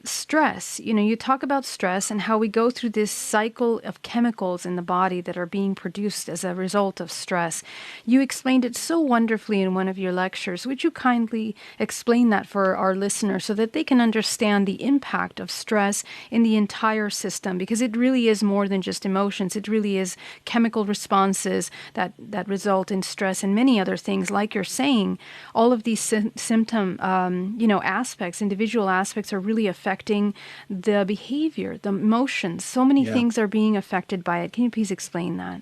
stress. You know, you talk about stress and how we go through this cycle of chemicals in the body that are being produced as a result of stress. You explained it so wonderfully in one of your lectures. Would you kindly explain that for our listeners so that they can understand the impact of stress in the entire system? Because it really is more than just emotions. It really is chemical responses that result in stress and many other things. Like you're saying, all of these symptom, aspects, individual aspects are really affecting the behavior, the emotions. So many things are being affected by it. Can you please explain that?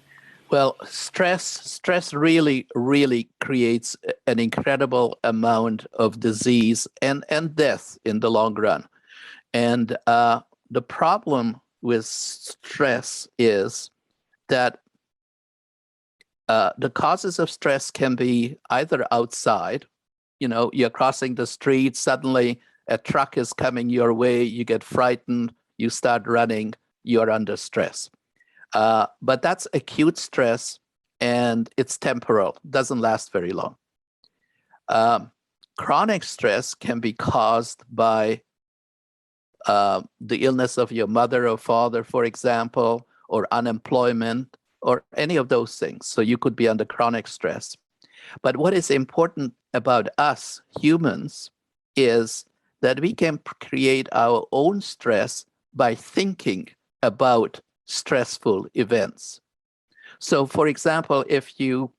Well, stress really, really creates an incredible amount of disease and death in the long run. And the problem with stress is that the causes of stress can be either outside, you know, you're crossing the street, suddenly a truck is coming your way, you get frightened, you start running, you're under stress. But that's acute stress and it's temporal, doesn't last very long. Chronic stress can be caused by the illness of your mother or father, for example, or unemployment, or any of those things. So you could be under chronic stress. But what is important about us humans is that we can create our own stress by thinking about stressful events. So for example, if you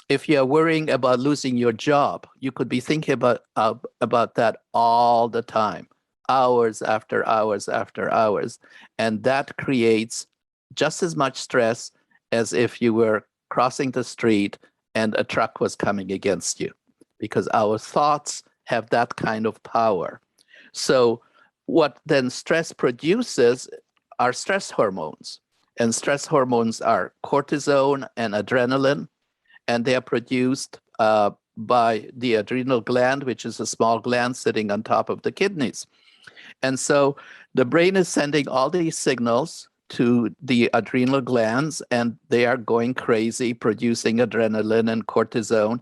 are worrying about losing your job, you could be thinking about that all the time, hours after hours after hours. And that creates just as much stress as if you were crossing the street and a truck was coming against you, because our thoughts have that kind of power. So what then stress produces are stress hormones. And stress hormones are cortisol and adrenaline, and they are produced by the adrenal gland, which is a small gland sitting on top of the kidneys. And so the brain is sending all these signals to the adrenal glands, and they are going crazy, producing adrenaline and cortisone.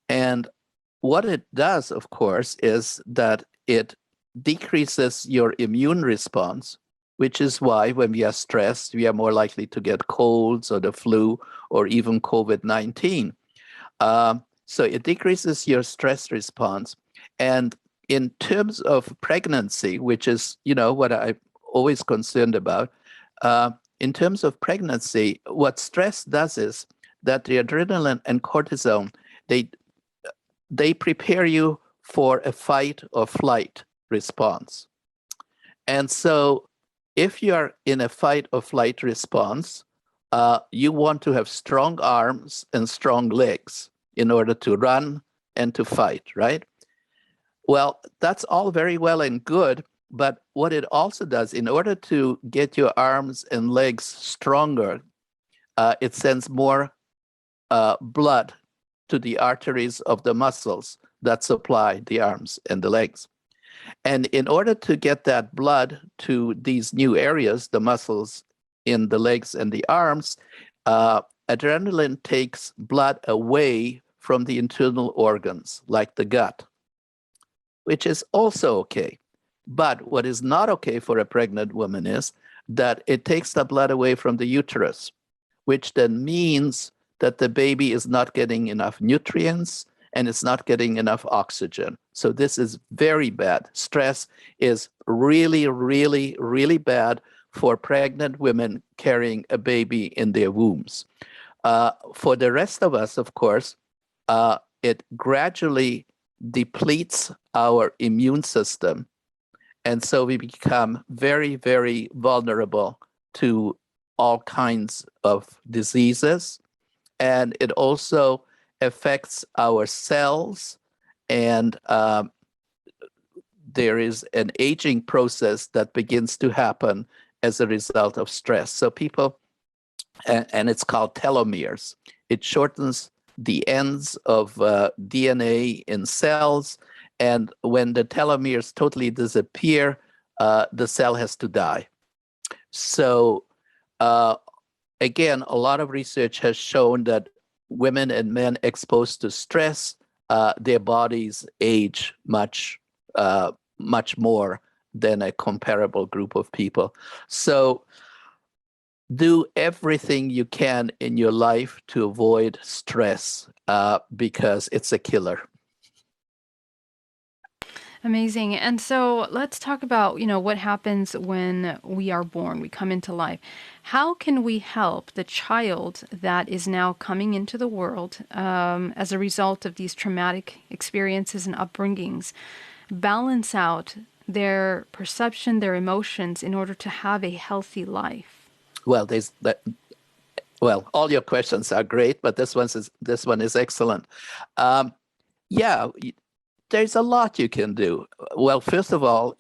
And what it does, of course, is that it decreases your immune response, which is why when we are stressed, we are more likely to get colds or the flu or even COVID-19. So it decreases your stress response. And in terms of pregnancy, which is, you know, what I'm always concerned about, in terms of pregnancy, what stress does is that the adrenaline and cortisol, they prepare you for a fight or flight response. And so if you're in a fight or flight response, you want to have strong arms and strong legs in order to run and to fight, right? Well, that's all very well and good, but what it also does, in order to get your arms and legs stronger, it sends more blood to the arteries of the muscles that supply the arms and the legs. And in order to get that blood to these new areas, the muscles in the legs and the arms, adrenaline takes blood away from the internal organs, like the gut, which is also okay. But what is not okay for a pregnant woman is that it takes the blood away from the uterus, which then means that the baby is not getting enough nutrients and it's not getting enough oxygen. So this is very bad. Stress is really, really, really bad for pregnant women carrying a baby in their wombs. For the rest of us, of course, it gradually depletes our immune system. And so we become very, very vulnerable to all kinds of diseases. And it also affects our cells, and there is an aging process that begins to happen as a result of stress. So people, and it's called telomeres. It shortens the ends of DNA in cells, and when the telomeres totally disappear, the cell has to die. So again, a lot of research has shown that women and men exposed to stress, their bodies age much more than a comparable group of people. So do everything you can in your life to avoid stress, because it's a killer. Amazing. And so let's talk about, what happens when we are born, we come into life. How can we help the child that is now coming into the world as a result of these traumatic experiences and upbringings balance out their perception, their emotions in order to have a healthy life? Well, all your questions are great, but this one is excellent. There's a lot you can do. Well, first of all,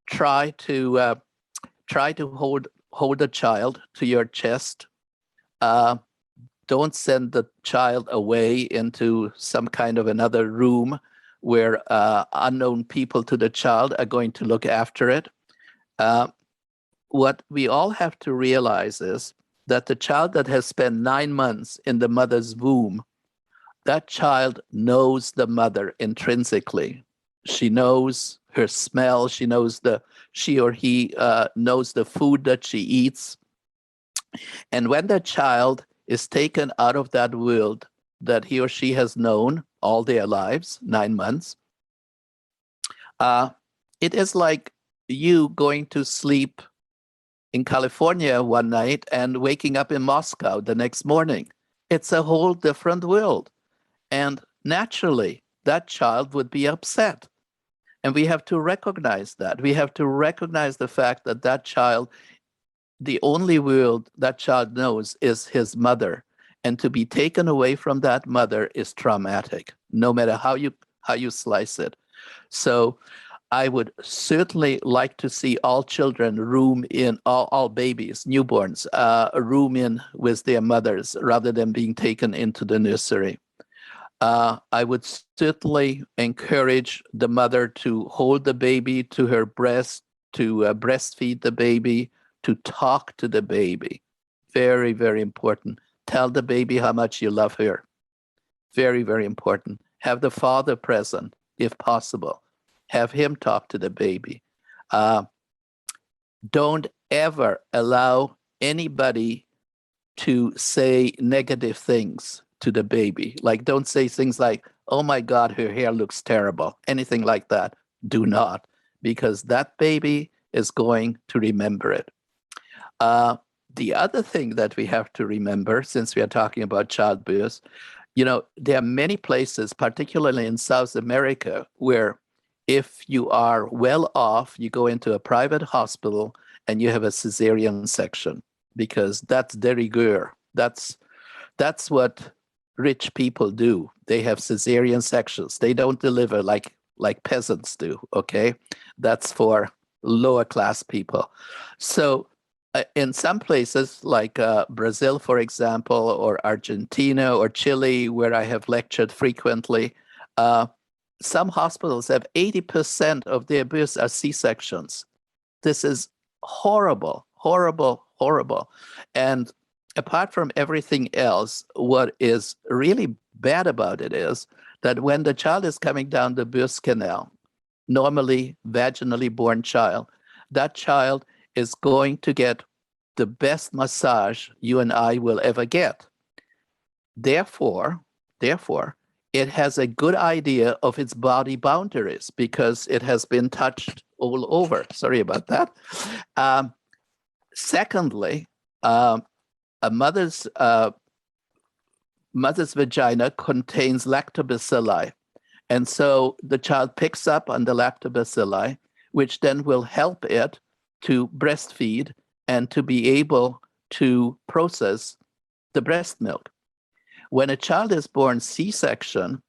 try to hold a child to your chest. Don't send the child away into some kind of another room where unknown people to the child are going to look after it. What we all have to realize is that the child that has spent 9 months in the mother's womb, that child knows the mother intrinsically. She knows her smell. She or he knows the food that she eats. And when the child is taken out of that world that he or she has known all their lives, 9 months, it is like you going to sleep in California one night and waking up in Moscow the next morning. It's a whole different world. And naturally, that child would be upset. And we have to recognize that. We have to recognize the fact that that child, the only world that child knows is his mother. And to be taken away from that mother is traumatic, no matter how you slice it. So I would certainly like to see all children all babies, newborns, room in with their mothers rather than being taken into the nursery. I would certainly encourage the mother to hold the baby to her breast, to breastfeed the baby, to talk to the baby. Very, very important. Tell the baby how much you love her. Very, very important. Have the father present, if possible. Have him talk to the baby. Don't ever allow anybody to say negative things to the baby. Like, don't say things like, oh my God, her hair looks terrible. Anything like that. Do not, because that baby is going to remember it. The other thing that we have to remember, since we are talking about childbirth, there are many places, particularly in South America, where if you are well off, you go into a private hospital and you have a cesarean section, because that's de rigueur. That's what rich people do. They have cesarean sections. They don't deliver like peasants do, okay? That's for lower class people. So in some places like Brazil, for example, or Argentina or Chile, where I have lectured frequently, some hospitals have 80% of their births are C-sections. This is horrible, horrible, horrible. And apart from everything else, what is really bad about it is that when the child is coming down the birth canal, normally vaginally born child, that child is going to get the best massage you and I will ever get. Therefore, it has a good idea of its body boundaries because it has been touched all over. Sorry about that. Secondly, a mother's vagina contains lactobacilli. And so the child picks up on the lactobacilli, which then will help it to breastfeed and to be able to process the breast milk. When a child is born C-section,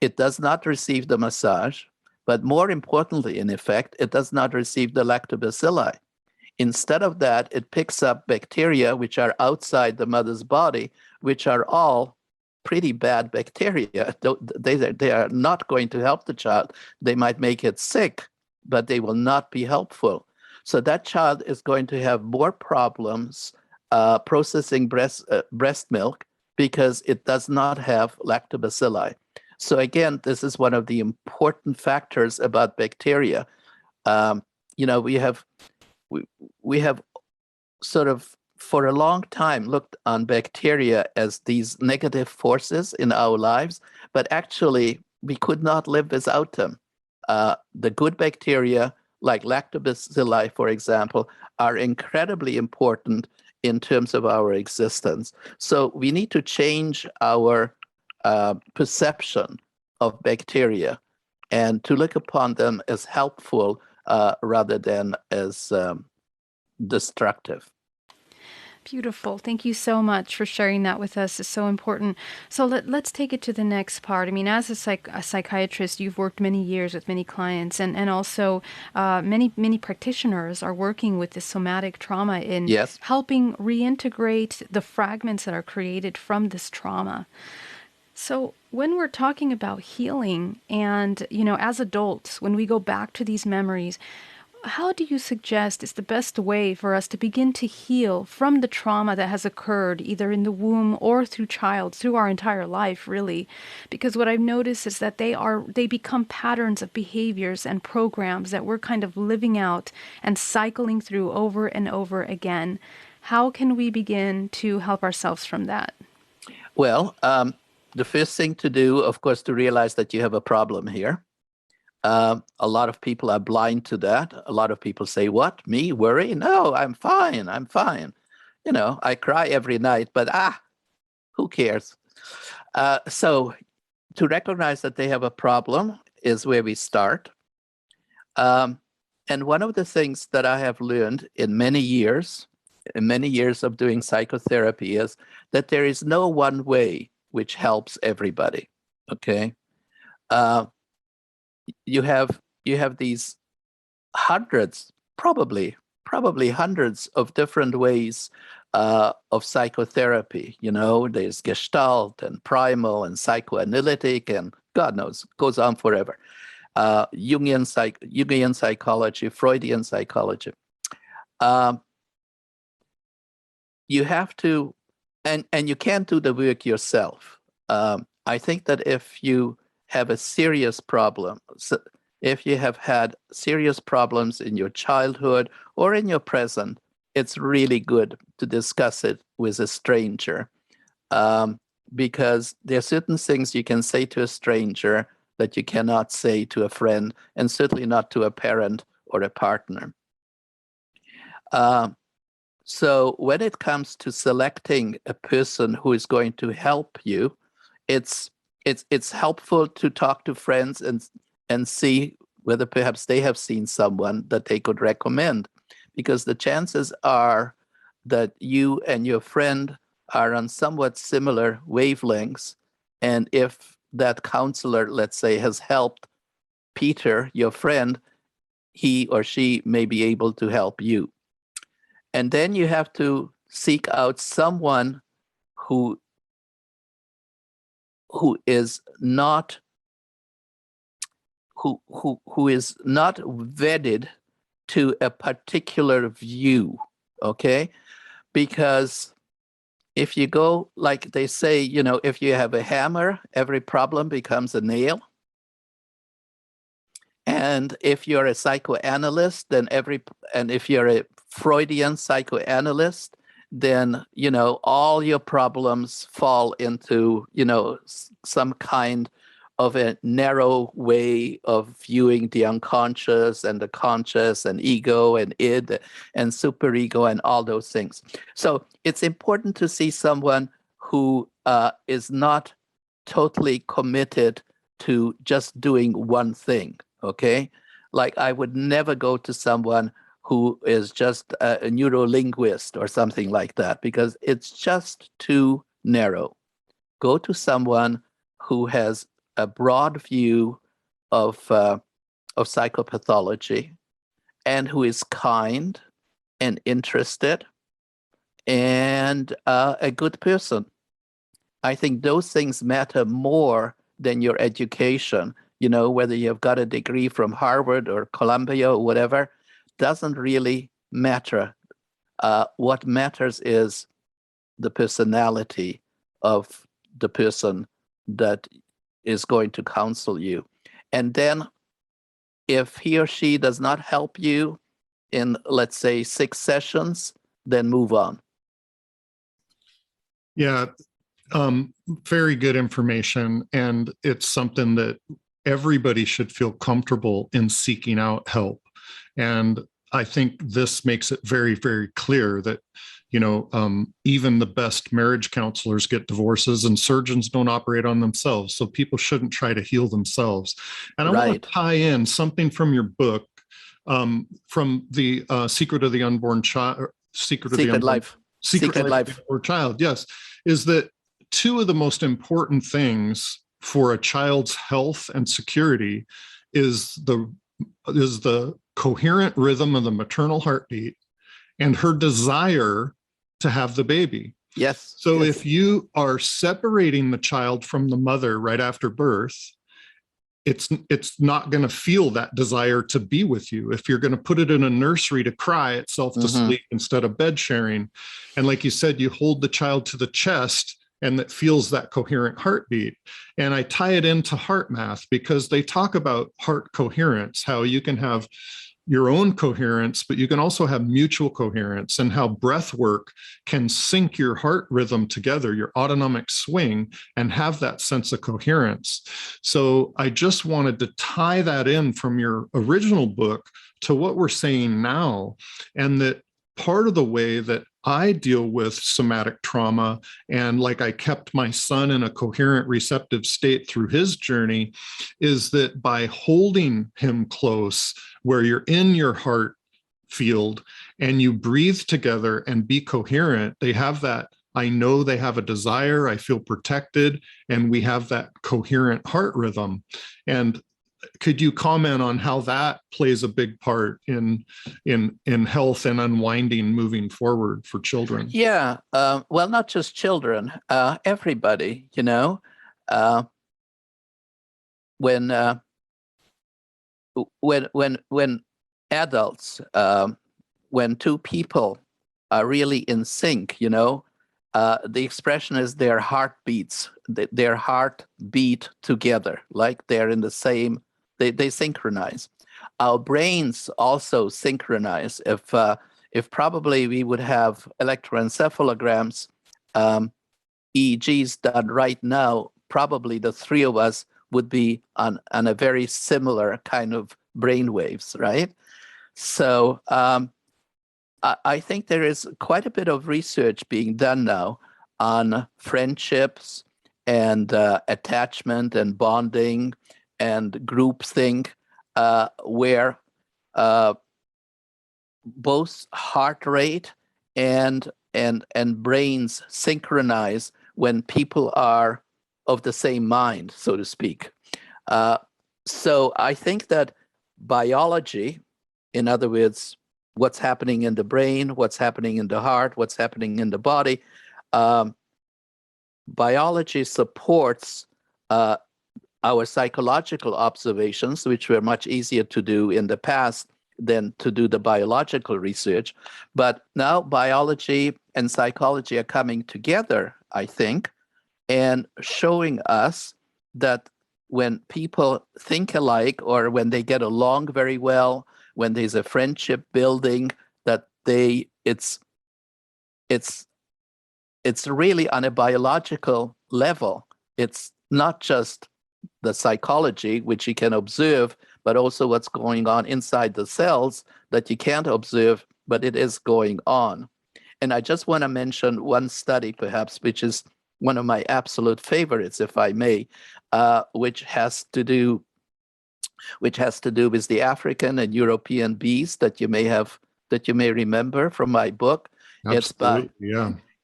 it does not receive the massage, but more importantly, in effect, it does not receive the lactobacilli. Instead of that, it picks up bacteria which are outside the mother's body, which are all pretty bad bacteria. They are not going to help the child. They might make it sick, but they will not be helpful. So that child is going to have more problems processing breast milk because it does not have lactobacilli. So again, this is one of the important factors about bacteria. We have sort of for a long time looked on bacteria as these negative forces in our lives, but actually we could not live without them. The good bacteria, like lactobacilli, for example, are incredibly important in terms of our existence. So we need to change our perception of bacteria and to look upon them as helpful rather than as destructive. Beautiful. Thank you so much for sharing that with us. It's so important. So let's take it to the next part. I mean, as a psychiatrist, you've worked many years with many clients, and also many practitioners are working with this somatic trauma in helping reintegrate the fragments that are created from this trauma. So when we're talking about healing and, as adults, when we go back to these memories, how do you suggest is the best way for us to begin to heal from the trauma that has occurred either in the womb or through our entire life, really? Because what I've noticed is that they become patterns of behaviors and programs that we're kind of living out and cycling through over and over again. How can we begin to help ourselves from that? Well, the first thing to do, of course, to realize that you have a problem here. A lot of people are blind to that. A lot of people say, what, me, worry? No, I'm fine. I cry every night, but who cares? So to recognize that they have a problem is where we start. And one of the things that I have learned in many years of doing psychotherapy is that there is no one way which helps everybody, okay? You have these hundreds, probably hundreds of different ways of psychotherapy. There's Gestalt and primal and psychoanalytic and God knows, goes on forever. Jungian psychology, Freudian psychology. You have to, and you can't do the work yourself. I think that if you have a serious problem, if you have had serious problems in your childhood or in your present, it's really good to discuss it with a stranger, because there are certain things you can say to a stranger that you cannot say to a friend, and certainly not to a parent or a partner. So when it comes to selecting a person who is going to help you, it's helpful to talk to friends and see whether perhaps they have seen someone that they could recommend, because the chances are that you and your friend are on somewhat similar wavelengths. And if that counselor, let's say, has helped Peter, your friend, he or she may be able to help you. And then you have to seek out someone who is not who is not wedded to a particular view, okay? Because if you go, like they say, you know, if you have a hammer, every problem becomes a nail. And if you're a psychoanalyst, then and if you're a Freudian psychoanalyst, then, you know, all your problems fall into, you know, some kind of a narrow way of viewing the unconscious and the conscious and ego and id and superego and all those things. So it's important to see someone who is not totally committed to just doing one thing, okay? Like I would never go to someone who is just a neurolinguist or something like that, because it's just too narrow. Go to someone who has a broad view of psychopathology and who is kind and interested and a good person. I think those things matter more than your education. You know, whether you've got a degree from Harvard or Columbia or whatever, doesn't really matter. What matters is the personality of the person that is going to counsel you. And then if he or she does not help you in, let's say, 6 sessions, then move on. Yeah, very good information. And it's something that everybody should feel comfortable in seeking out help. And I think this makes it very, very clear that, you know, even the best marriage counselors get divorces and surgeons don't operate on themselves. So people shouldn't try to heal themselves. And I want to tie in something from your book, from the Secret of the Unborn Child, Secret Life of the Unborn Child. Yes, is that 2 of the most important things for a child's health and security is the coherent rhythm of the maternal heartbeat and her desire to have the baby. Yes. So yes. If you are separating the child from the mother right after birth, it's not going to feel that desire to be with you. If you're going to put it in a nursery to cry itself to sleep instead of bed sharing, and like you said, you hold the child to the chest and that feels that coherent heartbeat. And I tie it into heart math because they talk about heart coherence, how you can have your own coherence, but you can also have mutual coherence, and how breath work can sync your heart rhythm together, your autonomic swing, and have that sense of coherence. So I just wanted to tie that in from your original book to what we're saying now, and that part of the way that I deal with somatic trauma, and like I kept my son in a coherent receptive state through his journey, is that by holding him close where you're in your heart field and you breathe together and be coherent, they have that, I know they have a desire, I feel protected, and we have that coherent heart rhythm. And could you comment on how that plays a big part in health and unwinding moving forward for children? Yeah, well, not just children, everybody. You know, when adults, when 2 people are really in sync, you know, the expression is their heartbeats, their heart beat together, like they're in the same. They synchronize. Our brains also synchronize. If probably we would have electroencephalograms, EEGs done right now, probably the 3 of us would be on a very similar kind of brain waves, right? So I think there is quite a bit of research being done now on friendships and attachment and bonding and groupthink, where both heart rate and brains synchronize when people are of the same mind, so to speak. So I think that biology, in other words, what's happening in the brain, what's happening in the heart, what's happening in the body, biology supports our psychological observations, which were much easier to do in the past than to do the biological research. But now biology and psychology are coming together, I think, and showing us that when people think alike, or when they get along very well, when there's a friendship building, that it's really on a biological level. It's not just the psychology, which you can observe, but also what's going on inside the cells that you can't observe, but it is going on. And I just want to mention one study, perhaps, which is one of my absolute favorites, if I may, which has to do with the African and European bees that you may remember from my book. Absolutely,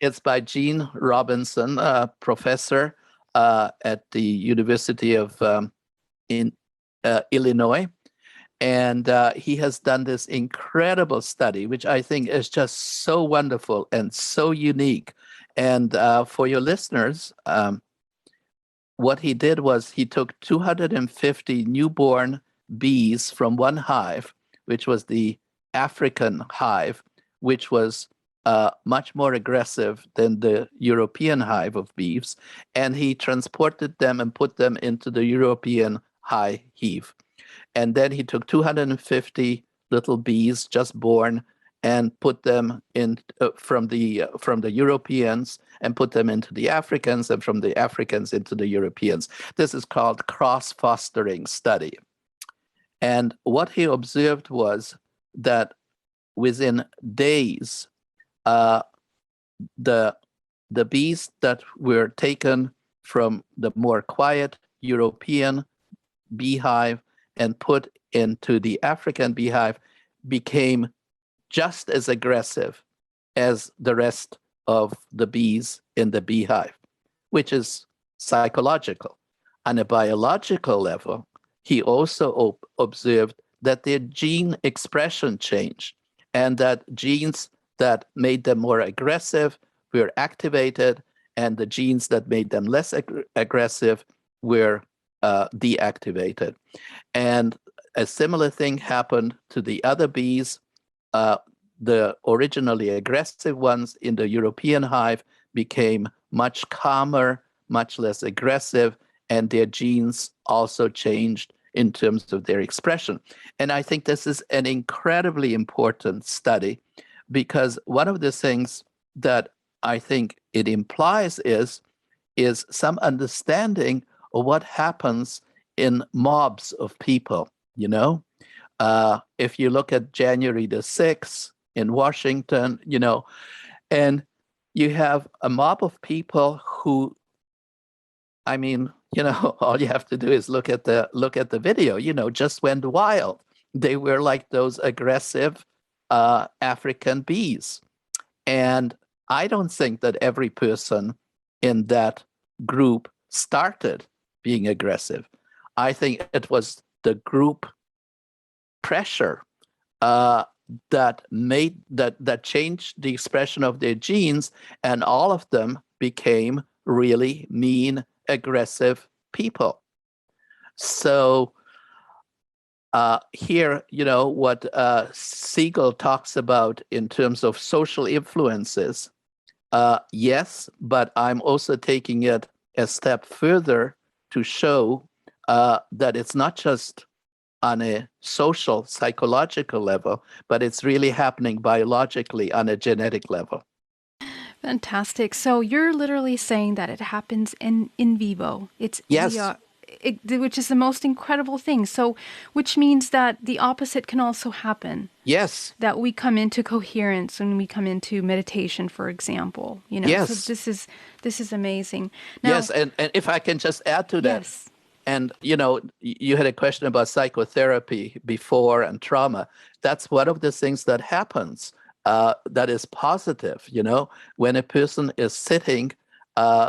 It's by Gene Robinson, professor at the University of Illinois. And he has done this incredible study, which I think is just so wonderful and so unique. And for your listeners, what he did was he took 250 newborn bees from one hive, which was the African hive, which was much more aggressive than the European hive of bees, and he transported them and put them into the European hive. And then he took 250 little bees just born and put them in from the Europeans and put them into the Africans, and from the Africans into the Europeans. This is called cross-fostering study. And what he observed was that within days, the bees that were taken from the more quiet European beehive and put into the African beehive became just as aggressive as the rest of the bees in the beehive, which is psychological. On a biological level, he also observed that their gene expression changed, and that genes that made them more aggressive were activated, and the genes that made them less aggressive were deactivated. And a similar thing happened to the other bees. The originally aggressive ones in the European hive became much calmer, much less aggressive, and their genes also changed in terms of their expression. And I think this is an incredibly important study, because one of the things that I think it implies is some understanding of what happens in mobs of people, you know? If you look at January the 6th in Washington, you know, and you have a mob of people who, I mean, you know, all you have to do is look at the video, you know, just went wild. They were like those aggressive African bees. And I don't think that every person in that group started being aggressive. I think it was the group pressure that changed the expression of their genes, and all of them became really mean, aggressive people. So here, you know, what Siegel talks about in terms of social influences, yes, but I'm also taking it a step further to show that it's not just on a social, psychological level, but it's really happening biologically on a genetic level. Fantastic. So you're literally saying that it happens in vivo. Yes. which is the most incredible thing. So, which means that the opposite can also happen. Yes. That we come into coherence when we come into meditation, for example. Yes. So this is amazing. Now, yes, and if I can just add to that. Yes. And, you had a question about psychotherapy before and trauma. That's one of the things that happens that is positive, when a person is sitting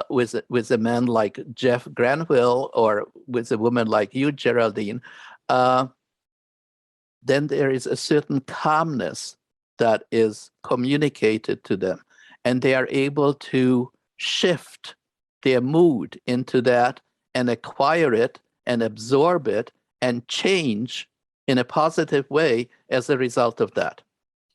with a man like Jeff Granville or with a woman like you, Geraldine, then there is a certain calmness that is communicated to them. And they are able to shift their mood into that and acquire it and absorb it and change in a positive way as a result of that.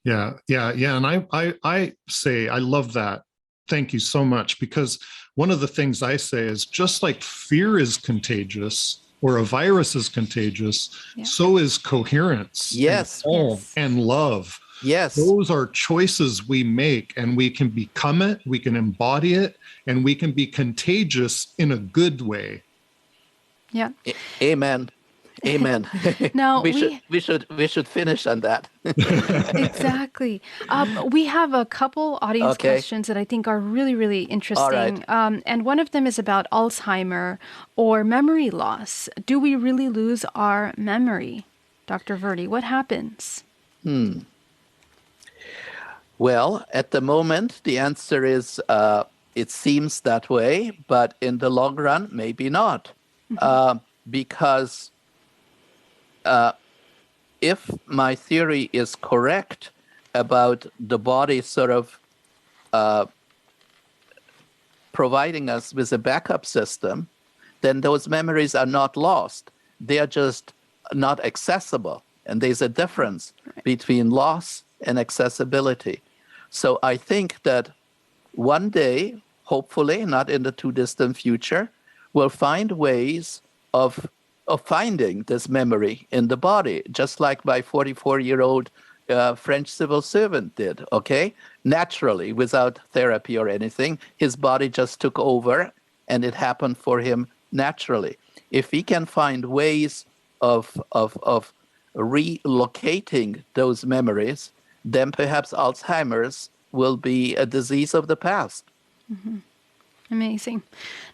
Yeah. And I say, I love that. Thank you so much. Because one of the things I say is, just like fear is contagious or a virus is contagious, so is coherence. Yes. And calm and love. Yes. Those are choices we make, and we can become it, we can embody it, and we can be contagious in a good way. Yeah. Amen. Amen. Now we should finish on that. Exactly. We have a couple audience questions that I think are really, really interesting. All right. And one of them is about Alzheimer or memory loss. Do we really lose our memory? Dr. Verny, what happens? Well, at the moment, the answer is it seems that way, but in the long run, maybe not. Because if my theory is correct about the body sort of providing us with a backup system, then those memories are not lost. They are just not accessible. And there's a difference between loss and accessibility. So I think that one day, hopefully not in the too distant future, we'll find ways of finding this memory in the body, just like my 44-year-old French civil servant did, naturally, without therapy or anything. His body just took over, and it happened for him naturally. If we can find ways of relocating those memories, then perhaps Alzheimer's will be a disease of the past. Mm-hmm. Amazing.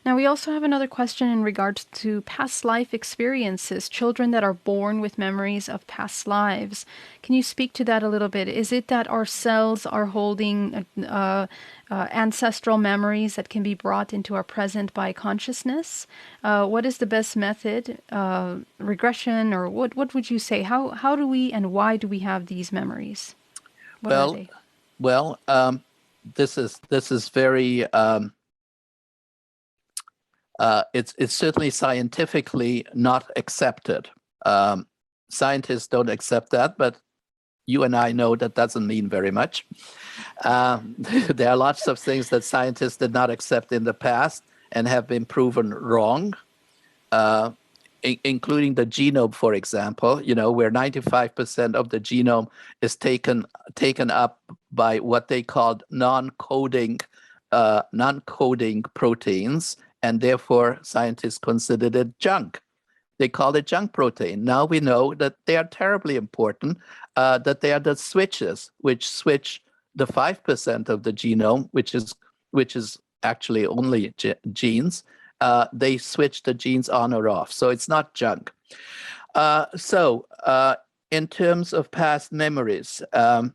Now, we also have another question in regards to past life experiences, children that are born with memories of past lives. Can you speak to that a little bit? Is it that our cells are holding ancestral memories that can be brought into our present by consciousness? What is the best method? Regression, or what would you say? How do we and why do we have these memories? What are they? Well, this is very... it's certainly scientifically not accepted. Scientists don't accept that, but you and I know that doesn't mean very much. There are lots of things that scientists did not accept in the past and have been proven wrong, including the genome, for example, where 95% of the genome is taken up by what they called non-coding proteins, and therefore scientists considered it junk. They call it junk protein. Now we know that they are terribly important, that they are the switches which switch the 5% of the genome, which is actually only genes. They switch the genes on or off. So it's not junk. So in terms of past memories, I'm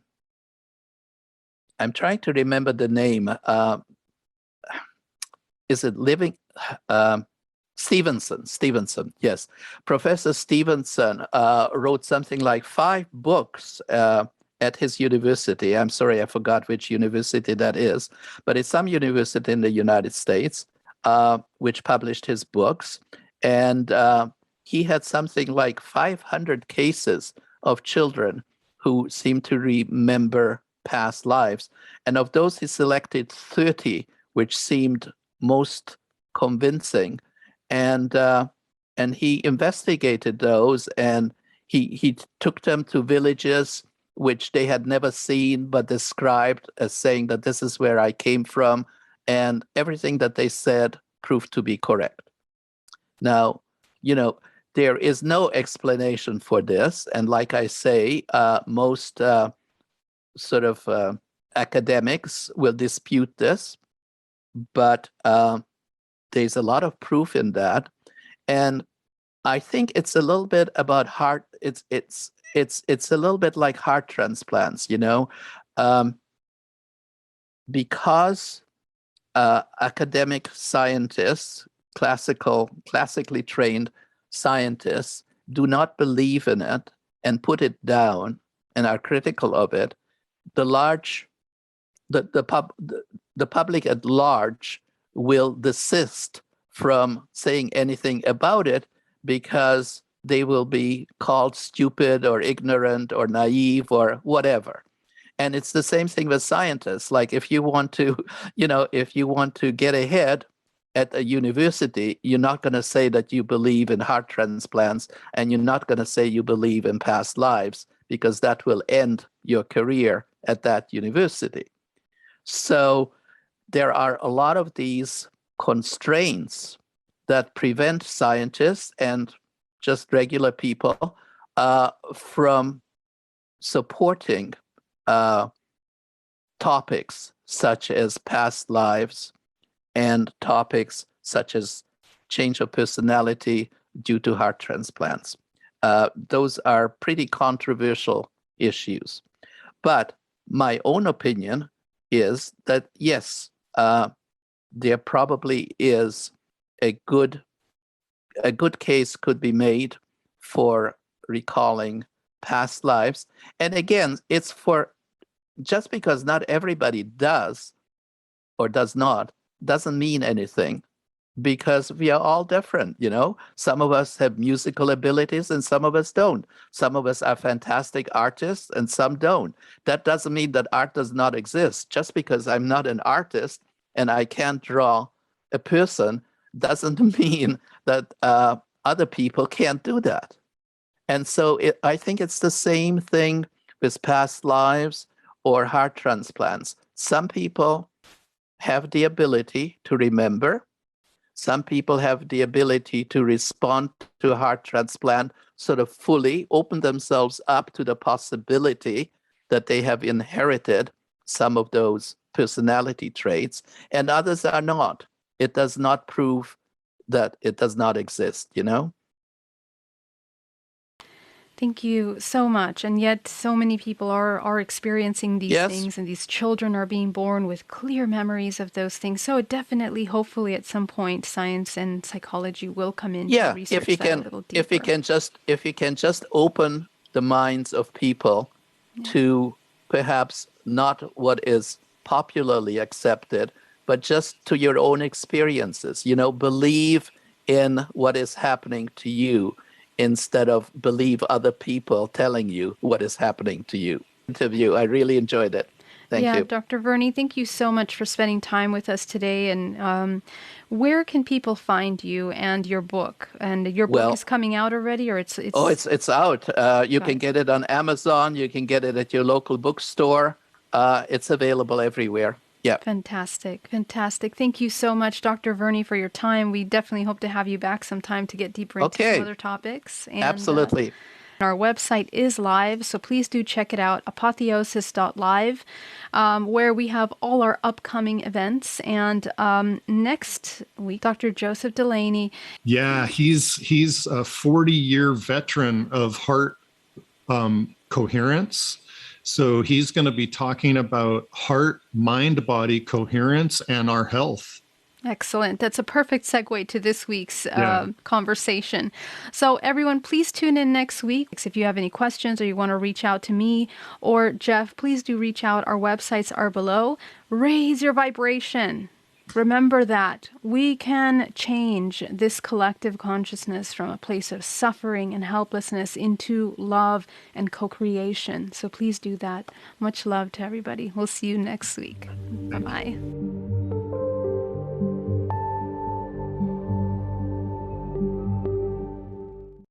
trying to remember the name. Is it Living? Stevenson, yes. Professor Stevenson wrote something like 5 books at his university. I'm sorry, I forgot which university that is, but it's some university in the United States which published his books. And he had something like 500 cases of children who seemed to remember past lives. And of those, he selected 30, which seemed most convincing, and he investigated those, and he took them to villages which they had never seen but described as saying that this is where I came from, and everything that they said proved to be correct. Now, there is no explanation for this. And like I say, most sort of academics will dispute this, but there's a lot of proof in that. And I think it's a little bit about heart. It's a little bit like heart transplants, because academic scientists, classically trained scientists, do not believe in it and put it down and are critical of it. The public at large will desist from saying anything about it because they will be called stupid or ignorant or naive or whatever. And it's the same thing with scientists. Like if you want to, get ahead at a university, you're not going to say that you believe in heart transplants, and you're not going to say you believe in past lives, because that will end your career at that university. So there are a lot of these constraints that prevent scientists and just regular people from supporting topics such as past lives and topics such as change of personality due to heart transplants. Those are pretty controversial issues. But my own opinion is that, yes, there probably is a good case could be made for recalling past lives. And again, it's for, just because not everybody does or does not, doesn't mean anything, because we are all different, Some of us have musical abilities and some of us don't. Some of us are fantastic artists and some don't. That doesn't mean that art does not exist. Just because I'm not an artist and I can't draw a person doesn't mean that other people can't do that. And so I think it's the same thing with past lives or heart transplants. Some people have the ability to remember. Some people have the ability to respond to a heart transplant sort of fully, open themselves up to the possibility that they have inherited some of those personality traits, and others are not. It does not prove that it does not exist, Thank you so much. And yet so many people are experiencing these things, and these children are being born with clear memories of those things. So definitely, hopefully at some point, science and psychology will come in to research that a little deeper. If you can just open the minds of people to perhaps not what is popularly accepted, but just to your own experiences, believe in what is happening to you, instead of believe other people telling you what is happening to you. Interview, I really enjoyed it. Thank you. Dr. Verny, thank you so much for spending time with us today. And where can people find you and your book? And your book is coming out already, or it's out. You can get it on Amazon. You can get it at your local bookstore. It's available everywhere. Yeah. Fantastic. Thank you so much, Dr. Verny, for your time. We definitely hope to have you back sometime to get deeper into some other topics. And, absolutely. Our website is live, so please do check it out, apotheosis.live, where we have all our upcoming events. And next week, Dr. Joseph Delaney. Yeah, he's a 40-year veteran of heart coherence. So he's going to be talking about heart, mind, body coherence and our health. Excellent. That's a perfect segue to this week's conversation. So everyone, please tune in next week. If you have any questions or you want to reach out to me or Jeff, please do reach out. Our websites are below. Raise your vibration. Remember that we can change this collective consciousness from a place of suffering and helplessness into love and co-creation. So please do that. Much love to everybody. We'll see you next week. Bye-bye.